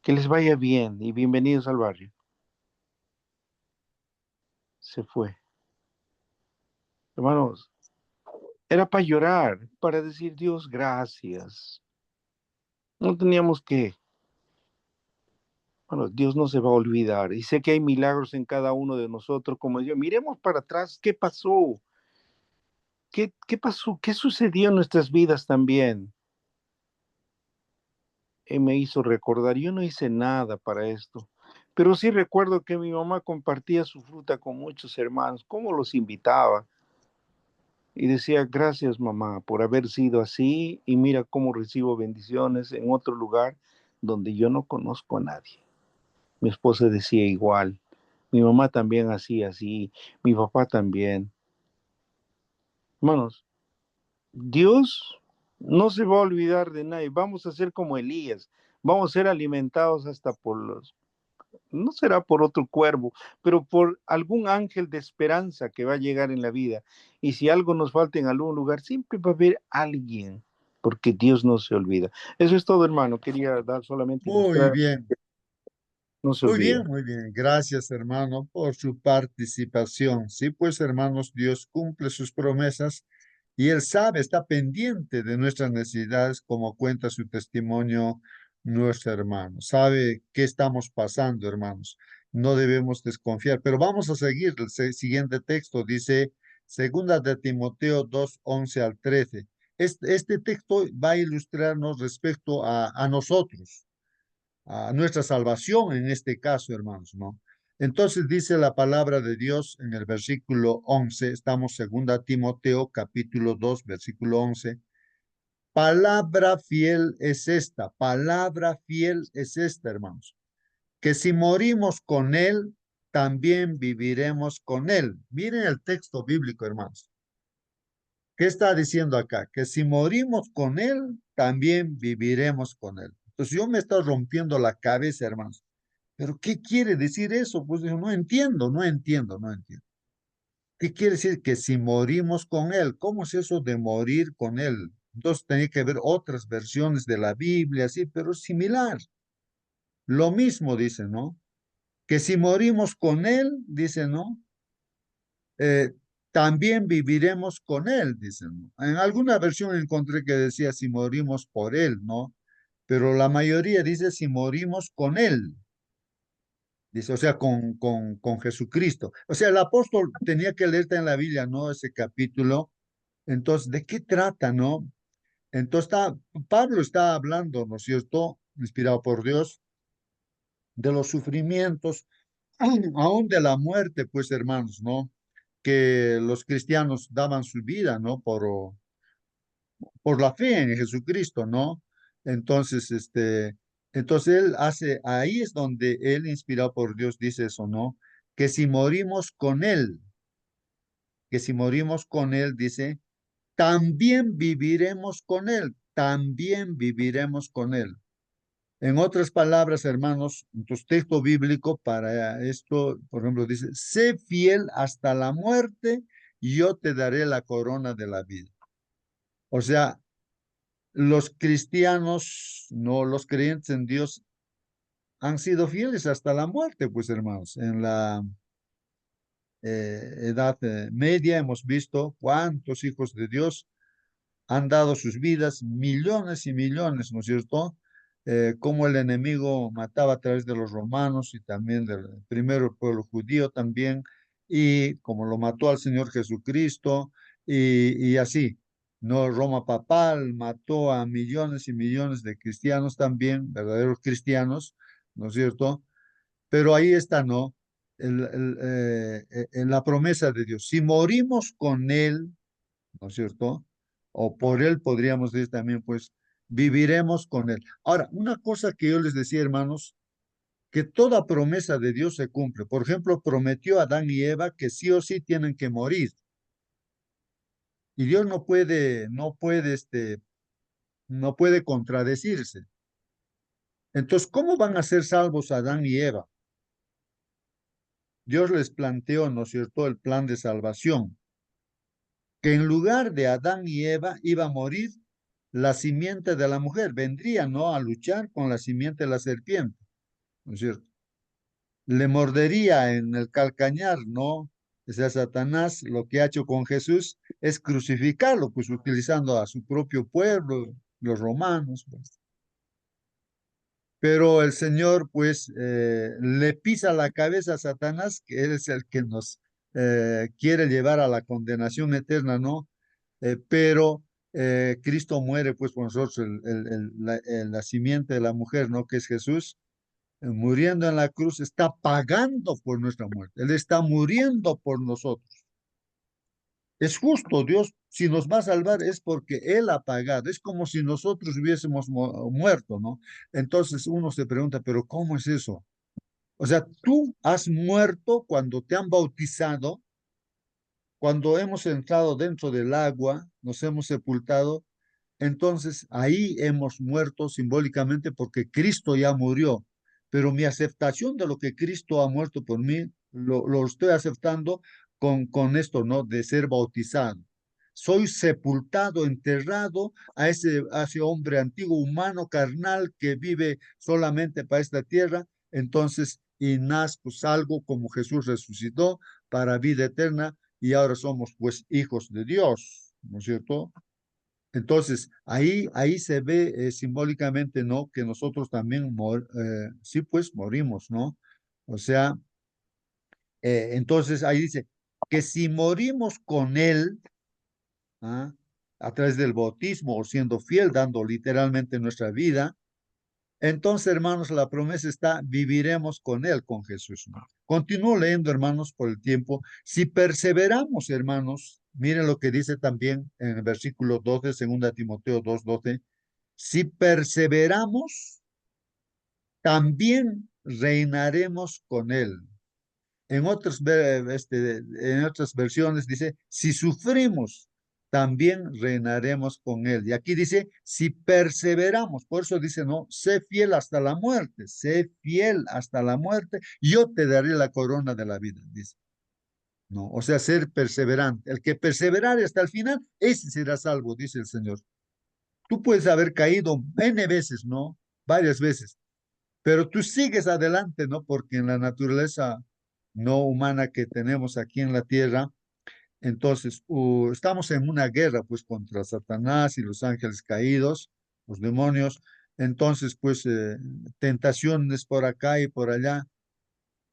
Que les vaya bien y bienvenidos al barrio. Se fue. Hermanos, era para llorar, para decir Dios, gracias. No teníamos que. Bueno, Dios no se va a olvidar. Y sé que hay milagros en cada uno de nosotros, como yo. Miremos para atrás, ¿qué pasó? ¿Qué pasó? ¿Qué sucedió en nuestras vidas también? Me hizo recordar, yo no hice nada para esto, Pero sí recuerdo que mi mamá compartía su fruta con muchos hermanos, cómo los invitaba. Y decía, gracias mamá por haber sido así y mira cómo recibo bendiciones en otro lugar donde yo no conozco a nadie. Mi esposa decía igual, mi mamá también hacía así, mi papá también. Hermanos, Dios no se va a olvidar de nadie. Vamos a ser como Elías, vamos a ser alimentados hasta por los, no será por otro cuervo, pero por algún ángel de esperanza que va a llegar en la vida. Y si algo nos falta en algún lugar, siempre va a haber alguien, porque Dios no se olvida. Eso es todo, hermano. Quería dar solamente Muy ilustrar, bien, no se olvida. muy bien. Gracias, hermano, por su participación. Sí, pues, hermanos, Dios cumple sus promesas y Él sabe, está pendiente de nuestras necesidades, como cuenta su testimonio nuestro hermano. Sabe qué estamos pasando, hermanos. No debemos desconfiar, pero vamos a seguir. Siguiente texto dice, segunda de Timoteo 2:11 al 13. Este texto va a ilustrarnos respecto a nosotros, a nuestra salvación en este caso, hermanos, ¿no? Entonces dice la palabra de Dios en el versículo 11, estamos segunda Timoteo capítulo 2, versículo 11. Palabra fiel es esta, palabra fiel es esta, hermanos, que si morimos con él, también viviremos con él. Miren el texto bíblico, hermanos. ¿Qué está diciendo acá? Que si morimos con él, también viviremos con él. Entonces yo me estoy rompiendo la cabeza, hermanos. ¿Pero qué quiere decir eso? Pues yo no entiendo, no entiendo, no entiendo. ¿Qué quiere decir que si morimos con Él? ¿Cómo es eso de morir con Él? Entonces tenía que ver otras versiones de la Biblia, sí, pero es similar. Lo mismo dice, ¿no? Que si morimos con Él, dice, ¿no? Eh, también viviremos con Él, dice, ¿no? En alguna versión encontré que decía si morimos por Él, ¿no? Pero la mayoría dice si morimos con Él. Dice, o sea, con Jesucristo. O sea, el apóstol tenía que leerte en la Biblia, ¿no? Ese capítulo. Entonces, ¿de qué trata, no? Entonces, Pablo está hablando, ¿no es cierto? Inspirado por Dios, de los sufrimientos, aún de la muerte, pues, hermanos, ¿no? Que los cristianos daban su vida, ¿no? Por la fe en Jesucristo, ¿no? Entonces, entonces él hace, ahí es donde él, inspirado por Dios, dice eso, ¿no? Que si morimos con él, que si morimos con él, dice, también viviremos con él, también viviremos con él. En otras palabras, hermanos, en tu texto bíblico para esto, por ejemplo, dice, sé fiel hasta la muerte y yo te daré la corona de la vida. O sea, los cristianos, no los creyentes en Dios, han sido fieles hasta la muerte, pues hermanos. En la edad media hemos visto cuántos hijos de Dios han dado sus vidas, millones y millones, ¿no es cierto? Cómo el enemigo mataba a través de los romanos y también del primero el pueblo judío también, y como lo mató al Señor Jesucristo, y así, ¿no? Roma papal mató a millones y millones de cristianos también, verdaderos cristianos, ¿no es cierto? Pero ahí está, ¿no? En la promesa de Dios. Si morimos con Él, ¿no es cierto? O por Él podríamos decir también, pues, viviremos con Él. Ahora, una cosa que yo les decía, hermanos, que toda promesa de Dios se cumple. Por ejemplo, prometió a Adán y Eva que sí o sí tienen que morir. Y Dios no puede contradecirse. Entonces, ¿cómo van a ser salvos Adán y Eva? Dios les planteó, ¿no es cierto?, el plan de salvación, que en lugar de Adán y Eva iba a morir la simiente de la mujer, vendría, ¿no?, a luchar con la simiente de la serpiente, ¿no es cierto? Le mordería en el calcañar, ¿no? O sea, Satanás lo que ha hecho con Jesús es crucificarlo, pues utilizando a su propio pueblo, los romanos, pues. Pero el Señor, pues, le pisa la cabeza a Satanás, que él es el que nos quiere llevar a la condenación eterna, ¿no? Pero Cristo muere, pues, por nosotros, la simiente de la mujer, ¿no? Que es Jesús, muriendo en la cruz, está pagando por nuestra muerte. Él está muriendo por nosotros. Es justo, Dios, si nos va a salvar es porque Él ha pagado. Es como si nosotros hubiésemos muerto, ¿no? Entonces uno se pregunta, pero ¿cómo es eso? O sea, tú has muerto cuando te han bautizado, cuando hemos entrado dentro del agua, nos hemos sepultado, entonces ahí hemos muerto simbólicamente porque Cristo ya murió. Pero mi aceptación de lo que Cristo ha muerto por mí, lo estoy aceptando con esto, ¿no? De ser bautizado. Soy sepultado, enterrado a ese hombre antiguo, humano, carnal, que vive solamente para esta tierra. Entonces, y nazco, salgo como Jesús resucitó para vida eterna y ahora somos pues hijos de Dios, ¿no es cierto? Entonces, ahí se ve simbólicamente, ¿no? Que nosotros también, sí, pues morimos, ¿no? O sea, entonces ahí dice que si morimos con Él, ¿ah? A través del bautismo o siendo fiel, dando literalmente nuestra vida, entonces, hermanos, la promesa está, viviremos con Él, con Jesús, ¿no? Continúo leyendo, hermanos, por el tiempo. Si perseveramos, hermanos, miren lo que dice también en el versículo 12, 2 Timoteo 2:12. Si perseveramos, también reinaremos con Él. En otras versiones dice, si sufrimos, también reinaremos con Él. Y aquí dice, si perseveramos, por eso dice, no, sé fiel hasta la muerte, sé fiel hasta la muerte, yo te daré la corona de la vida, dice. No, o sea, ser perseverante. El que perseverare hasta el final, ese será salvo, dice el Señor. Tú puedes haber caído N veces, ¿no? Varias veces, pero tú sigues adelante, ¿no? Porque en la naturaleza no humana que tenemos aquí en la tierra, entonces estamos en una guerra, pues, contra Satanás y los ángeles caídos, los demonios. Entonces, pues, tentaciones por acá y por allá.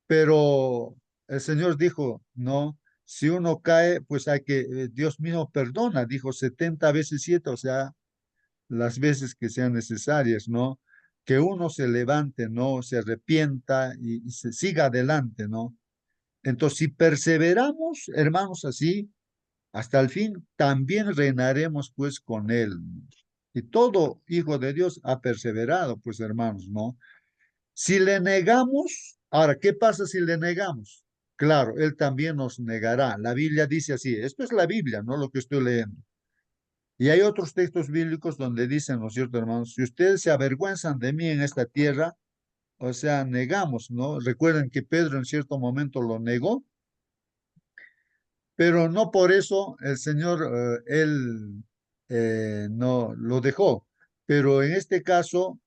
Pero el Señor dijo, no, si uno cae, pues hay que, Dios mismo perdona, dijo 70 veces 7, o sea, las veces que sean necesarias, ¿no? Que uno se levante, ¿no? Se arrepienta y se siga adelante, ¿no? Entonces, si perseveramos, hermanos, así, hasta el fin, también reinaremos pues con Él. Y todo hijo de Dios ha perseverado, pues hermanos, ¿no? Si le negamos, ahora, ¿qué pasa si le negamos? Claro, Él también nos negará. La Biblia dice así, esto es la Biblia, no lo que estoy leyendo. Y hay otros textos bíblicos donde dicen, ¿no es cierto, hermanos? Si ustedes se avergüenzan de mí en esta tierra, o sea, negamos, ¿no? Recuerden que Pedro en cierto momento lo negó, pero no por eso el Señor, él no lo dejó. Pero en este caso,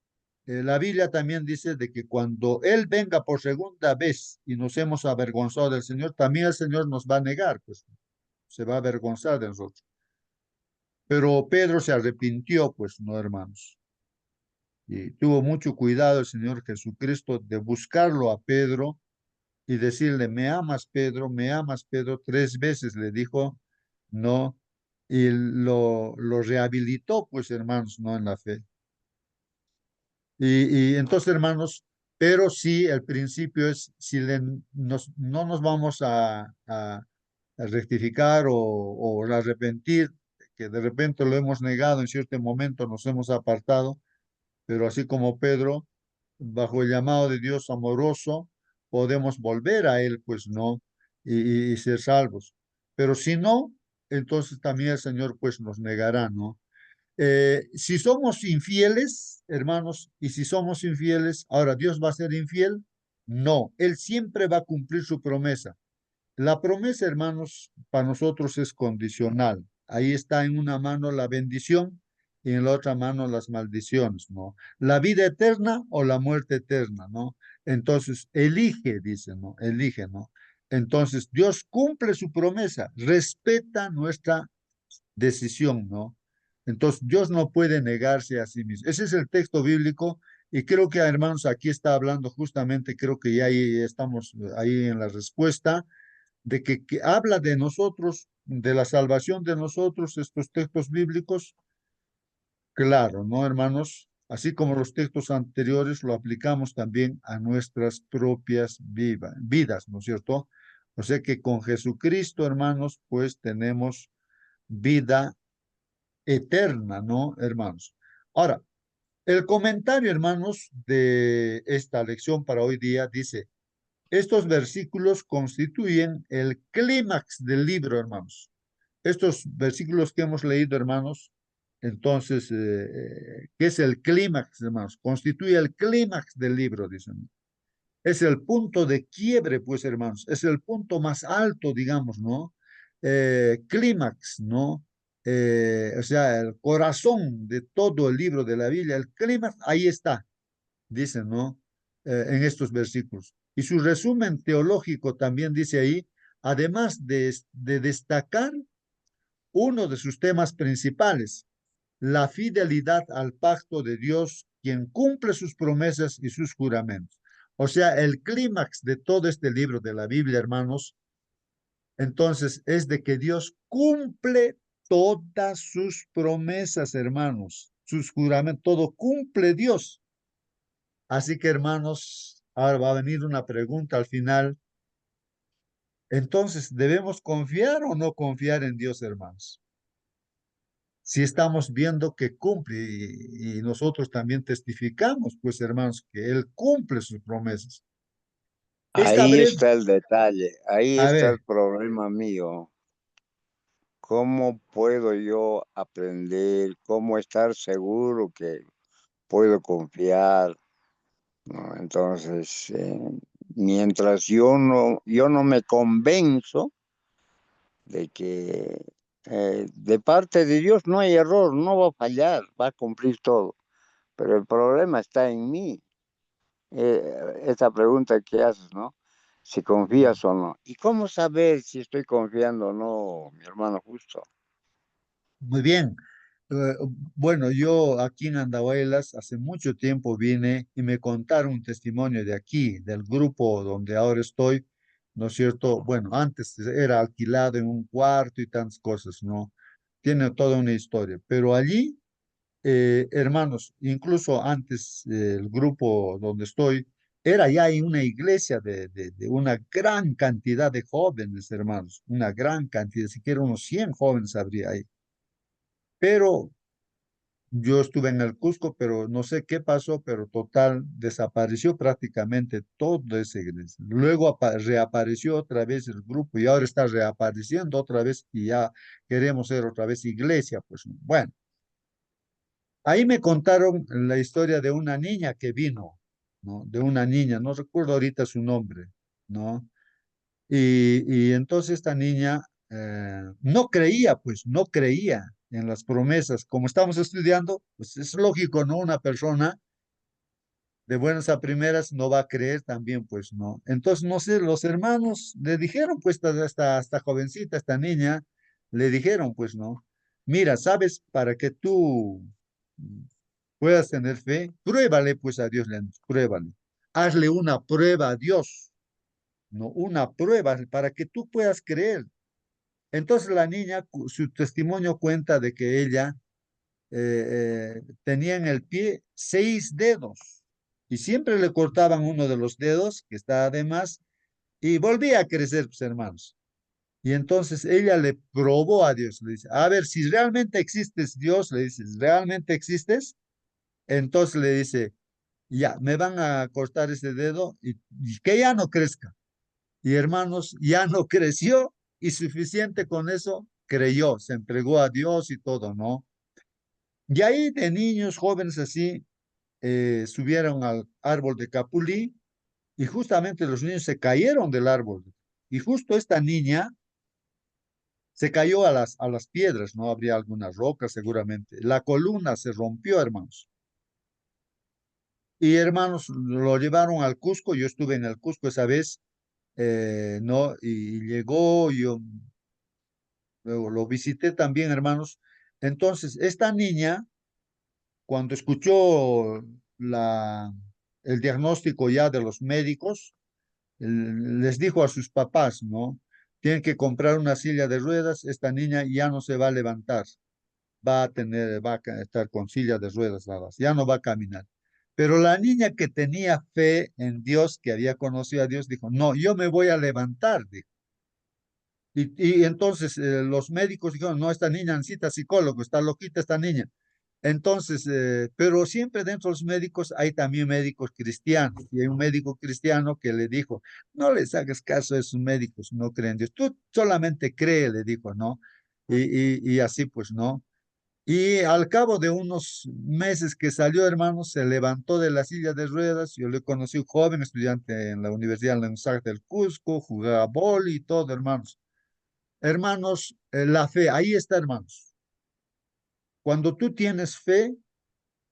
la Biblia también dice de que cuando Él venga por segunda vez y nos hemos avergonzado del Señor, también el Señor nos va a negar, pues se va a avergonzar de nosotros. Pero Pedro se arrepintió, pues no, hermanos. Y tuvo mucho cuidado el Señor Jesucristo de buscarlo a Pedro y decirle, ¿me amas, Pedro? ¿Me amas, Pedro? 3 veces le dijo, no, y lo rehabilitó, pues hermanos, no en la fe. Y entonces, hermanos, pero sí, el principio es, si no nos vamos a rectificar o arrepentir, que de repente lo hemos negado, en cierto momento nos hemos apartado, pero así como Pedro, bajo el llamado de Dios amoroso, podemos volver a Él, pues no, y ser salvos. Pero si no, entonces también el Señor pues nos negará, ¿no? Si somos infieles, hermanos, y si somos infieles, ahora Dios va a ser infiel, no, Él siempre va a cumplir su promesa. La promesa, hermanos, para nosotros es condicional. Ahí está en una mano la bendición y en la otra mano las maldiciones, ¿no? La vida eterna o la muerte eterna, ¿no? Entonces, elige, dice, ¿no? Elige, ¿no? Entonces, Dios cumple su promesa, respeta nuestra decisión, ¿no? Entonces, Dios no puede negarse a sí mismo. Ese es el texto bíblico y creo que, hermanos, aquí está hablando justamente, creo que ya ahí estamos ahí en la respuesta de que habla de nosotros, de la salvación de nosotros, estos textos bíblicos, claro, ¿no, hermanos? Así como los textos anteriores, lo aplicamos también a nuestras propias vidas, ¿no es cierto? O sea que con Jesucristo, hermanos, pues tenemos vida eterna, ¿no, hermanos? Ahora, el comentario, hermanos, de esta lección para hoy día dice, estos versículos constituyen el clímax del libro, hermanos. Estos versículos que hemos leído, hermanos, entonces, ¿qué es el clímax, hermanos? Constituye el clímax del libro, dicen. Es el punto de quiebre, pues, hermanos. Es el punto más alto, digamos, ¿no? Clímax, ¿no? O sea, el corazón de todo el libro de la Biblia, el clímax, ahí está, dicen, ¿no? En estos versículos. Y su resumen teológico también dice ahí, además de destacar uno de sus temas principales, la fidelidad al pacto de Dios, quien cumple sus promesas y sus juramentos. O sea, el clímax de todo este libro de la Biblia, hermanos, entonces es de que Dios cumple todas sus promesas, hermanos, sus juramentos, todo cumple Dios. Así que, hermanos, ahora va a venir una pregunta al final. Entonces, ¿debemos confiar o no confiar en Dios, hermanos? Si estamos viendo que cumple y nosotros también testificamos, pues hermanos, que Él cumple sus promesas. Esta Ahí breve, está el detalle, ahí a está el ver, problema mío. ¿Cómo puedo yo aprender? ¿Cómo estar seguro que puedo confiar? ¿No? Entonces, mientras yo no me convenzo de que de parte de Dios no hay error, no va a fallar, va a cumplir todo. Pero el problema está en mí. Esa pregunta que haces, ¿no? Si confías o no. ¿Y cómo saber si estoy confiando o no, mi hermano Justo? muy bien. Eh, bueno, yo aquí en Andahuaylas hace mucho tiempo vine y me contaron un testimonio de aquí, del grupo donde ahora estoy, ¿no es cierto? Bueno, antes era alquilado en un cuarto y tantas cosas, ¿no? Tiene toda una historia, pero allí hermanos, incluso antes el grupo donde estoy, era ya en una iglesia de una gran cantidad de jóvenes, hermanos, una gran cantidad, siquiera unos 100 jóvenes habría ahí. Pero yo estuve en el Cusco, pero no sé qué pasó, pero total, desapareció prácticamente toda esa iglesia. Luego reapareció otra vez el grupo y ahora está reapareciendo otra vez y ya queremos ser otra vez iglesia, pues bueno. Ahí me contaron la historia de una niña que vino, ¿no? De una niña, no recuerdo ahorita su nombre, ¿no? Y entonces esta niña no creía, pues no creía en las promesas. Como estamos estudiando, pues es lógico, ¿no? Una persona de buenas a primeras no va a creer también, pues no. Entonces, no sé, los hermanos le dijeron, pues, esta jovencita, esta niña, le dijeron, pues, no, mira, sabes, para que tú puedas tener fe, pruébale, pues, a Dios, pruébale. Hazle una prueba a Dios, no, una prueba para que tú puedas creer. Entonces, la niña, su testimonio cuenta de que ella tenía en el pie 6 dedos y siempre le cortaban uno de los dedos que está además y volvía a crecer, pues hermanos. Y entonces ella le probó a Dios, le dice, a ver, si realmente existes Dios, le dice, ¿realmente existes? Entonces le dice, ya, me van a cortar ese dedo y que ya no crezca. Y hermanos, ya no creció y suficiente con eso, creyó, se entregó a Dios y todo, ¿no? Y ahí de niños, jóvenes así, subieron al árbol de Capulí y justamente los niños se cayeron del árbol. Y justo esta niña se cayó a las piedras, ¿no? Habría algunas rocas seguramente. La columna se rompió, hermanos. Y hermanos, lo llevaron al Cusco. Yo estuve en el Cusco esa vez, ¿no? Y llegó, yo luego lo visité también, hermanos. Entonces, esta niña cuando escuchó el diagnóstico ya de los médicos, les dijo a sus papás, ¿no? Tienen que comprar una silla de ruedas, esta niña ya no se va a levantar, va a estar con silla de ruedas, nada más, ya no va a caminar. Pero la niña que tenía fe en Dios, que había conocido a Dios, dijo, no, yo me voy a levantar, dijo. Y entonces los médicos dijeron, no, esta niña necesita psicólogo, está loquita esta niña. Entonces, pero siempre dentro de los médicos hay también médicos cristianos. Y hay un médico cristiano que le dijo, no les hagas caso a esos médicos, no creen en Dios. Tú solamente cree, le dijo, ¿no? Y así pues, ¿no? Y al cabo de unos meses que salió, hermano, se levantó de la silla de ruedas. Yo le conocí un joven estudiante en la Universidad de la del Cusco, jugaba boli y todo, hermanos. Hermanos, la fe, ahí está, hermanos. Cuando tú tienes fe,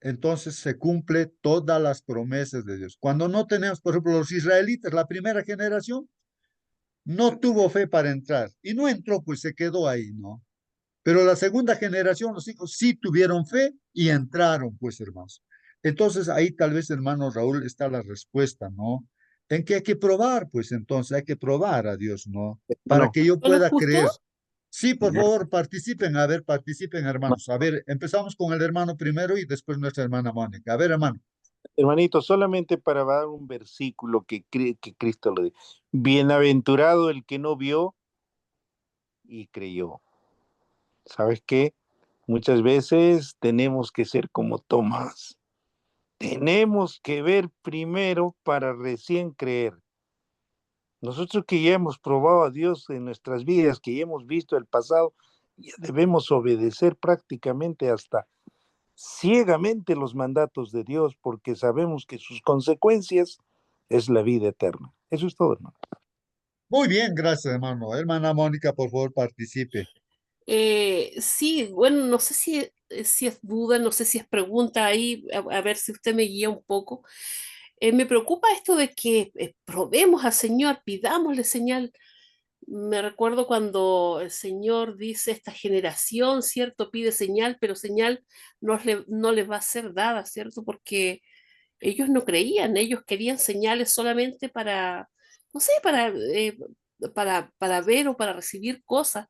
entonces se cumple todas las promesas de Dios. Cuando no tenemos, por ejemplo, los israelitas, la primera generación, no tuvo fe para entrar y no entró, pues se quedó ahí, ¿no? Pero la segunda generación, los hijos sí tuvieron fe y entraron, pues, hermanos. Entonces ahí tal vez, hermano Raúl, está la respuesta, ¿no? En que hay que probar, pues entonces hay que probar a Dios, ¿no? Para No, que yo ¿No lo pueda justo? creer. Sí, por favor, participen, a ver, participen, hermanos. A ver, empezamos con el hermano primero y después nuestra hermana Mónica. A ver, hermano. hermanito, solamente para dar un versículo que Cristo lo dice. Bienaventurado el que no vio y creyó. ¿Sabes qué? Muchas veces tenemos que ser como Tomás. Tenemos que ver primero para recién creer. Nosotros que ya hemos probado a Dios en nuestras vidas, que ya hemos visto el pasado, ya debemos obedecer prácticamente hasta ciegamente los mandatos de Dios, porque sabemos que sus consecuencias es la vida eterna. Eso es todo, hermano. Muy bien, gracias, hermano. Hermana Mónica, por favor, participe. Sí, bueno, no sé si es duda, no sé si es pregunta ahí, a ver si usted me guía un poco. Me preocupa esto de que probemos al Señor, pidámosle señal. Me recuerdo cuando el Señor dice, esta generación, ¿cierto? Pide señal, pero señal no les va a ser dada, ¿cierto? Porque ellos no creían, ellos querían señales solamente para, no sé, para ver o para recibir cosas.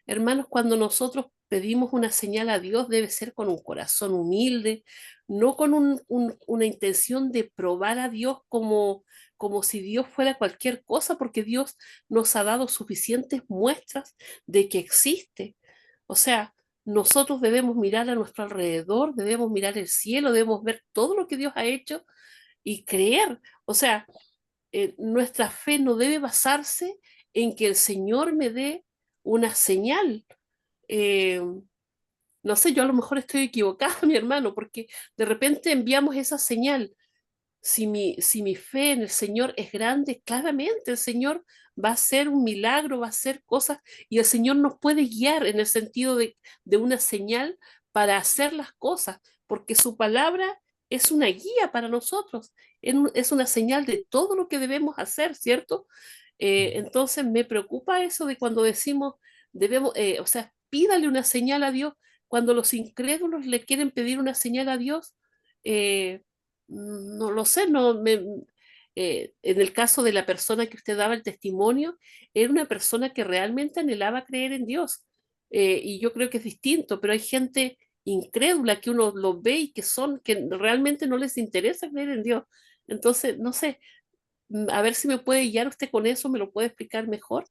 Hermanos, cuando nosotros pedimos una señal a Dios, debe ser con un corazón humilde, no con una intención de probar a Dios como si Dios fuera cualquier cosa, porque Dios nos ha dado suficientes muestras de que existe. O sea, nosotros debemos mirar a nuestro alrededor, debemos mirar el cielo, debemos ver todo lo que Dios ha hecho y creer. O sea, nuestra fe no debe basarse en que el Señor me dé una señal. Eh, no sé, yo a lo mejor estoy equivocada, mi hermano, porque de repente enviamos esa señal. Si mi fe en el Señor es grande, claramente el Señor va a hacer un milagro, va a hacer cosas y el Señor nos puede guiar en el sentido de una señal para hacer las cosas, porque su palabra es una guía para nosotros, es una señal de todo lo que debemos hacer, ¿cierto? Entonces me preocupa eso de cuando decimos, o sea, pídale una señal a Dios, cuando los incrédulos le quieren pedir una señal a Dios. eh, no lo sé, en el caso de la persona que usted daba el testimonio, era una persona que realmente anhelaba creer en Dios. Y yo creo que es distinto, pero hay gente incrédula que uno lo ve y que realmente no les interesa creer en Dios. Entonces, no sé, a ver si me puede guiar usted con eso, me lo puede explicar mejor.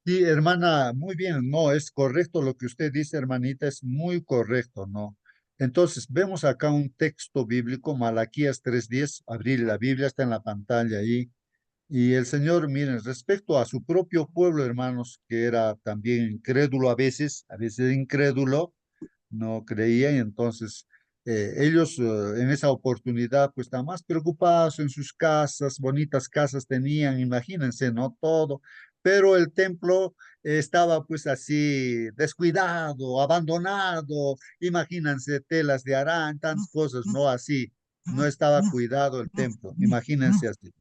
Sí, hermana, muy bien, no, es correcto lo que usted dice, hermanita, es muy correcto, ¿no? Entonces, vemos acá un texto bíblico, Malaquías 3:10, abrir la Biblia, está en la pantalla ahí, y el Señor, miren, respecto a su propio pueblo, hermanos, que era también incrédulo a veces incrédulo, no creía y entonces ellos en esa oportunidad pues estaban más preocupados en sus casas, bonitas casas tenían, imagínense, ¿no? Todo, pero el templo estaba pues así descuidado, abandonado, imagínense telas de Arán, tantas cosas, ¿no? Así, no estaba cuidado el templo, imagínense así.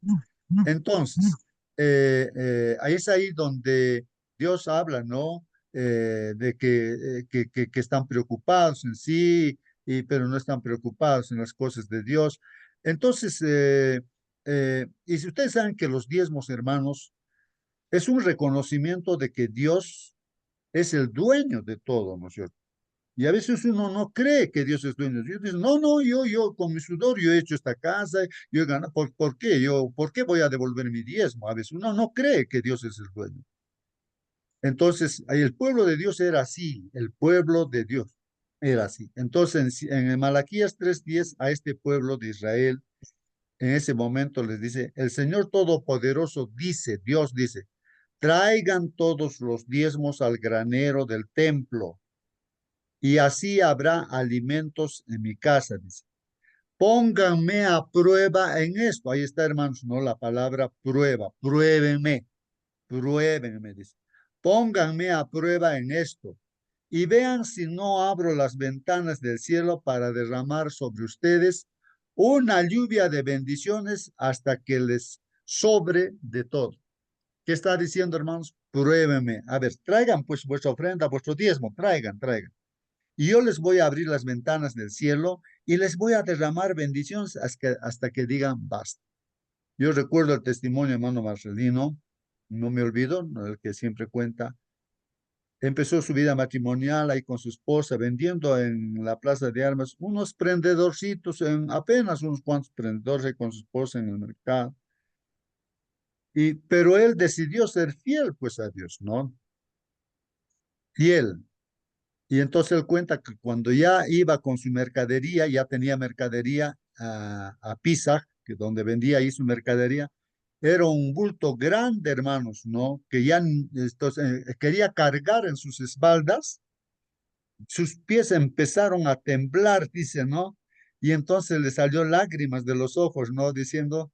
Entonces, ahí es ahí donde Dios habla, ¿no? De que están preocupados en sí, pero no están preocupados en las cosas de Dios. Entonces, y si ustedes saben que los diezmos, hermanos, es un reconocimiento de que Dios es el dueño de todo, ¿no es cierto? Y a veces uno no cree que Dios es dueño. Dios dice, no, no, yo con mi sudor yo he hecho esta casa, yo he ganado. ¿Por qué? ¿Por qué voy a devolver mi diezmo? A veces uno no cree que Dios es el dueño. Entonces, ahí el pueblo de Dios era así, el pueblo de Dios era así. Entonces, en el Malaquías 3:10, a este pueblo de Israel, en ese momento les dice, el Señor Todopoderoso dice, Dios dice, traigan todos los diezmos al granero del templo y así habrá alimentos en mi casa, dice. Pónganme a prueba en esto. Ahí está, hermanos, no la palabra prueba. Pruébenme, dice. Pónganme a prueba en esto y vean si no abro las ventanas del cielo para derramar sobre ustedes una lluvia de bendiciones hasta que les sobre de todo. ¿Qué está diciendo, hermanos? Pruébenme. A ver, traigan pues vuestra ofrenda, vuestro diezmo, traigan. Y yo les voy a abrir las ventanas del cielo y les voy a derramar bendiciones hasta que digan basta. Yo recuerdo el testimonio, hermano Marcelino, no me olvido, ¿no? El que siempre cuenta. Empezó su vida matrimonial ahí con su esposa, vendiendo en la plaza de armas unos prendedorcitos, apenas unos cuantos prendedores ahí con su esposa en el mercado. Pero él decidió ser fiel, pues, a Dios, ¿no? Fiel. Y entonces él cuenta que cuando ya iba con su mercadería, ya tenía mercadería a Pisa, que donde vendía ahí su mercadería, era un bulto grande, hermanos, ¿no? Que ya entonces, quería cargar en sus espaldas, sus pies empezaron a temblar, dice, ¿no? Y entonces le salió lágrimas de los ojos, ¿no? Diciendo,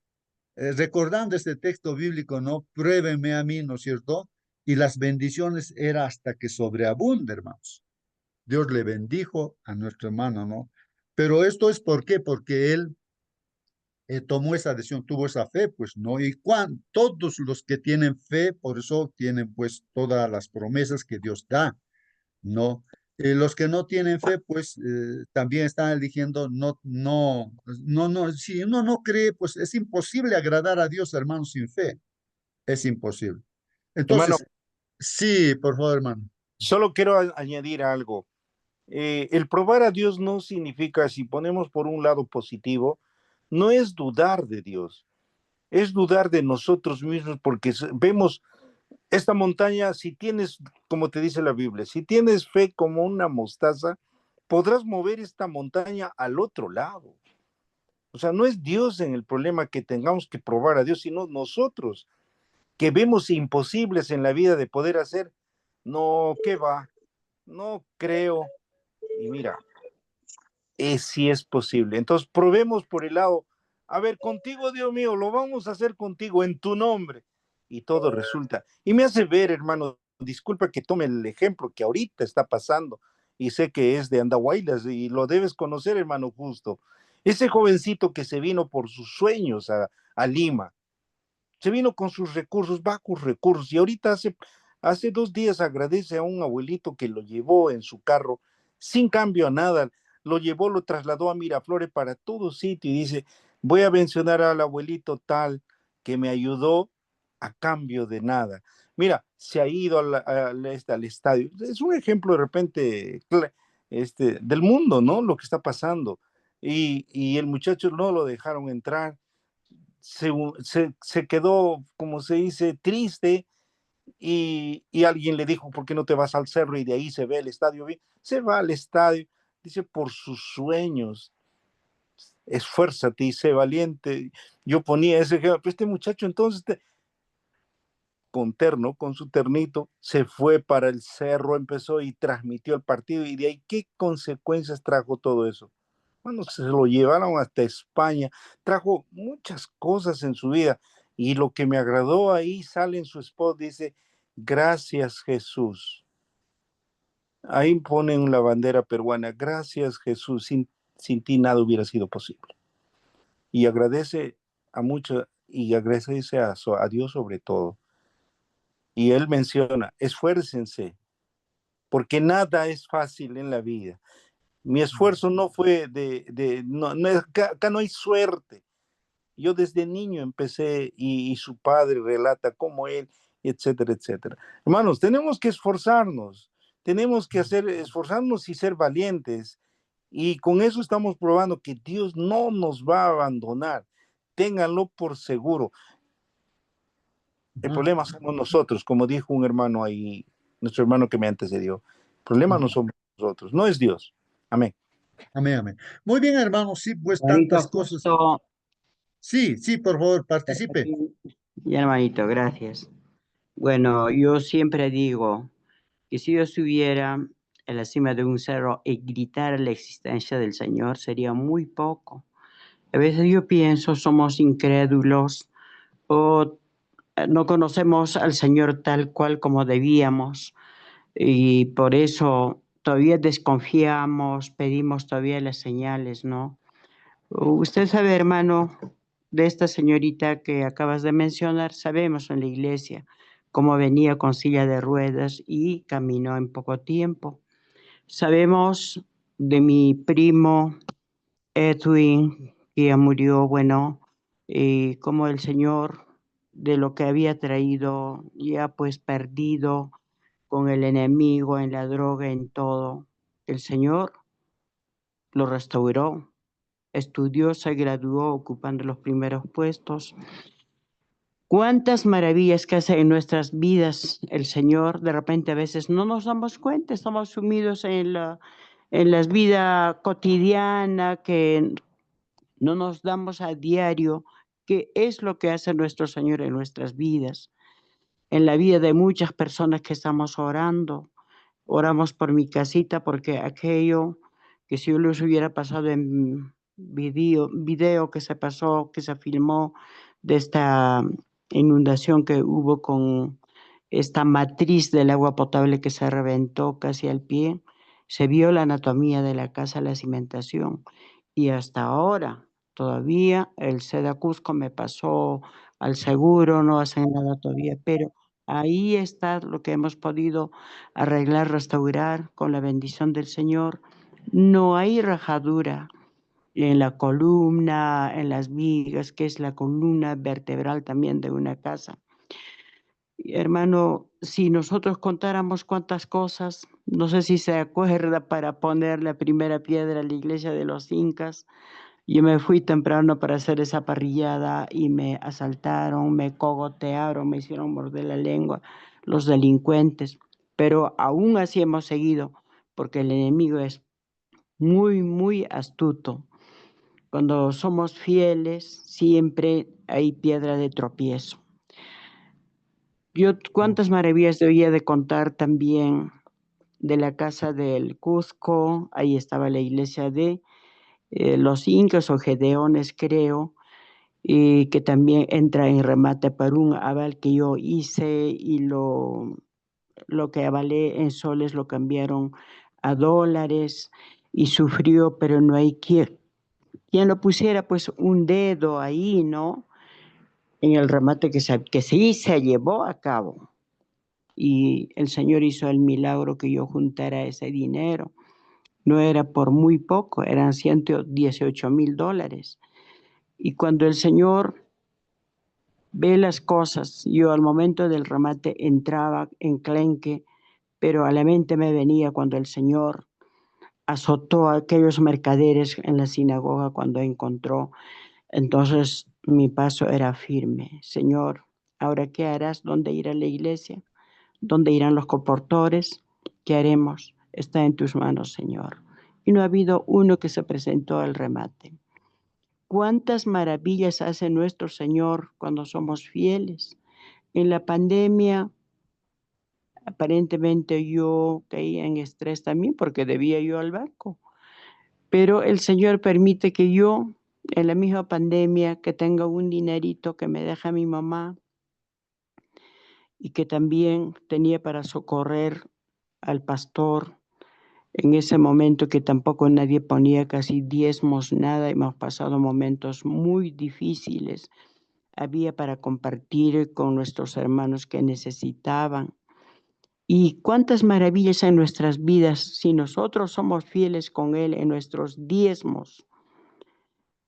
recordando este texto bíblico, ¿no? Pruébeme a mí, ¿no es cierto? Y las bendiciones era hasta que sobreabunde, hermanos. Dios le bendijo a nuestro hermano, ¿no? Pero esto es ¿por qué? Porque él tomó esa decisión, tuvo esa fe, pues, ¿no? Y todos los que tienen fe, por eso tienen, pues, todas las promesas que Dios da, ¿no? Los que no tienen fe, pues, también están eligiendo, no, si uno no cree, pues es imposible agradar a Dios, hermano, sin fe, es imposible. Hermano, Entonces, sí, por favor, hermano. solo quiero añadir algo. El probar a Dios no significa, si ponemos por un lado positivo, no es dudar de Dios, es dudar de nosotros mismos porque vemos esta montaña, si tienes, como te dice la Biblia, si tienes fe como una mostaza, podrás mover esta montaña al otro lado. O sea, no es Dios en el problema que tengamos que probar a Dios, sino nosotros, que vemos imposibles en la vida de poder hacer. No, ¿qué va? No creo. Y mira, sí es posible. Entonces, probemos por el lado, a ver, contigo, Dios mío, lo vamos a hacer contigo en tu nombre. Y todo resulta. Y me hace ver, hermano, disculpa que tome el ejemplo que ahorita está pasando, y sé que es de Andahuaylas, y lo debes conocer, hermano Justo. Ese jovencito que se vino por sus sueños a Lima, se vino con sus recursos, bajos recursos, y ahorita hace 2 días agradece a un abuelito que lo llevó en su carro sin cambio a nada, lo llevó, lo trasladó a Miraflores para todo sitio y dice, voy a mencionar al abuelito tal que me ayudó a cambio de nada. Mira, se ha ido al estadio. Es un ejemplo de repente del mundo, ¿no? Lo que está pasando. Y el muchacho no lo dejaron entrar, se quedó, como se dice, triste y alguien le dijo, ¿por qué no te vas al cerro? Y de ahí se ve el estadio bien. Se va al estadio, dice, por sus sueños, esfuérzate y sé valiente. Yo ponía ese ejemplo, pero este muchacho entonces, con terno, con su ternito, se fue para el cerro, empezó y transmitió el partido y de ahí, ¿qué consecuencias trajo todo eso? Bueno, se lo llevaron hasta España, trajo muchas cosas en su vida y lo que me agradó ahí sale en su spot, dice, gracias Jesús. Ahí ponen la bandera peruana, gracias Jesús, sin ti nada hubiera sido posible. Y agradece a mucho y agradece a Dios sobre todo. Y él menciona, esfuércense, porque nada es fácil en la vida. Mi esfuerzo no fue acá no hay suerte. Yo desde niño empecé y su padre relata cómo él, etcétera, etcétera. Hermanos, tenemos que esforzarnos, tenemos que esforzarnos y ser valientes. Y con eso estamos probando que Dios no nos va a abandonar. Ténganlo por seguro. El problema somos nosotros, como dijo un hermano ahí, nuestro hermano que me antecedió. El problema no somos nosotros, no es Dios. Amén. Amén, amén. Muy bien, hermano. Sí, pues Hermanito, tantas cosas. justo Sí, sí, por favor, participe. y hermanito, gracias. Bueno, yo siempre digo que si yo estuviera en la cima de un cerro y gritara la existencia del Señor, sería muy poco. A veces yo pienso, somos incrédulos o no conocemos al Señor tal cual como debíamos y por eso todavía desconfiamos, pedimos todavía las señales, ¿no? Usted sabe, hermano, de esta señorita que acabas de mencionar, sabemos en la iglesia cómo venía con silla de ruedas y caminó en poco tiempo. Sabemos de mi primo Edwin, que ya murió, bueno, como el Señor de lo que había traído, ya pues perdido con el enemigo, en la droga, en todo. El Señor lo restauró, estudió, se graduó ocupando los primeros puestos. Cuántas maravillas que hace en nuestras vidas el Señor, de repente a veces no nos damos cuenta, estamos sumidos en la vida cotidiana que no nos damos a diario qué es lo que hace nuestro Señor en nuestras vidas, en la vida de muchas personas que estamos orando. Oramos por mi casita porque aquello que si yo les hubiera pasado en video que se pasó, que se filmó de esta inundación que hubo con esta matriz del agua potable que se reventó casi al pie, se vio la anatomía de la casa, la cimentación. Y hasta ahora, todavía el SEDA Cusco me pasó al seguro, no hacen nada todavía, pero ahí está lo que hemos podido arreglar, restaurar con la bendición del Señor. No hay rajadura en la columna, en las vigas, que es la columna vertebral también de una casa. Hermano, si nosotros contáramos cuántas cosas, no sé si se acuerda para poner la primera piedra a la iglesia de los incas. Yo me fui temprano para hacer esa parrillada y me asaltaron, me cogotearon, me hicieron morder la lengua los delincuentes, pero aún así hemos seguido porque el enemigo es muy, muy astuto. Cuando somos fieles, siempre hay piedra de tropiezo. Yo cuántas maravillas debía de contar también de la casa del Cusco, ahí estaba la iglesia de los incas o gedeones, creo, y que también entra en remate por un aval que yo hice y lo que avalé en soles lo cambiaron a dólares y sufrió, pero no hay quien lo pusiera pues un dedo ahí, ¿no? En el remate que sí se llevó a cabo. Y el Señor hizo el milagro que yo juntara ese dinero. No era por muy poco, eran $118,000. Y cuando el Señor ve las cosas, yo al momento del remate entraba enclenque, pero a la mente me venía cuando el Señor azotó a aquellos mercaderes en la sinagoga cuando encontró. Entonces mi paso era firme. Señor, ¿ahora qué harás? ¿Dónde irá la iglesia? ¿Dónde irán los comportores? ¿Qué haremos? Está en tus manos, Señor. Y no ha habido uno que se presentó al remate. ¿Cuántas maravillas hace nuestro Señor cuando somos fieles? En la pandemia, aparentemente yo caía en estrés también porque debía yo al banco. Pero el Señor permite que yo, en la misma pandemia, que tenga un dinerito que me deja mi mamá y que también tenía para socorrer al pastor en ese momento que tampoco nadie ponía casi diezmos, nada, hemos pasado momentos muy difíciles. Había para compartir con nuestros hermanos que necesitaban. Y cuántas maravillas en nuestras vidas si nosotros somos fieles con Él en nuestros diezmos,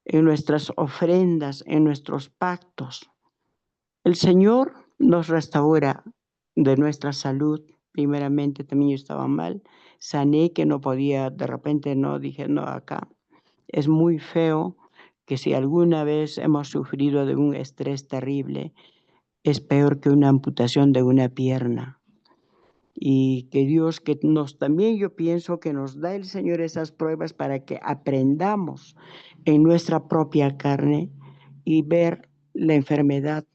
en nuestras ofrendas, en nuestros pactos. El Señor nos restaura de nuestra salud, primeramente también yo estaba mal, sané que no podía, de repente no, dije, no, acá es muy feo que si alguna vez hemos sufrido de un estrés terrible, es peor que una amputación de una pierna. Y que Dios, que nos también yo pienso que nos da el Señor esas pruebas para que aprendamos en nuestra propia carne y ver la enfermedad,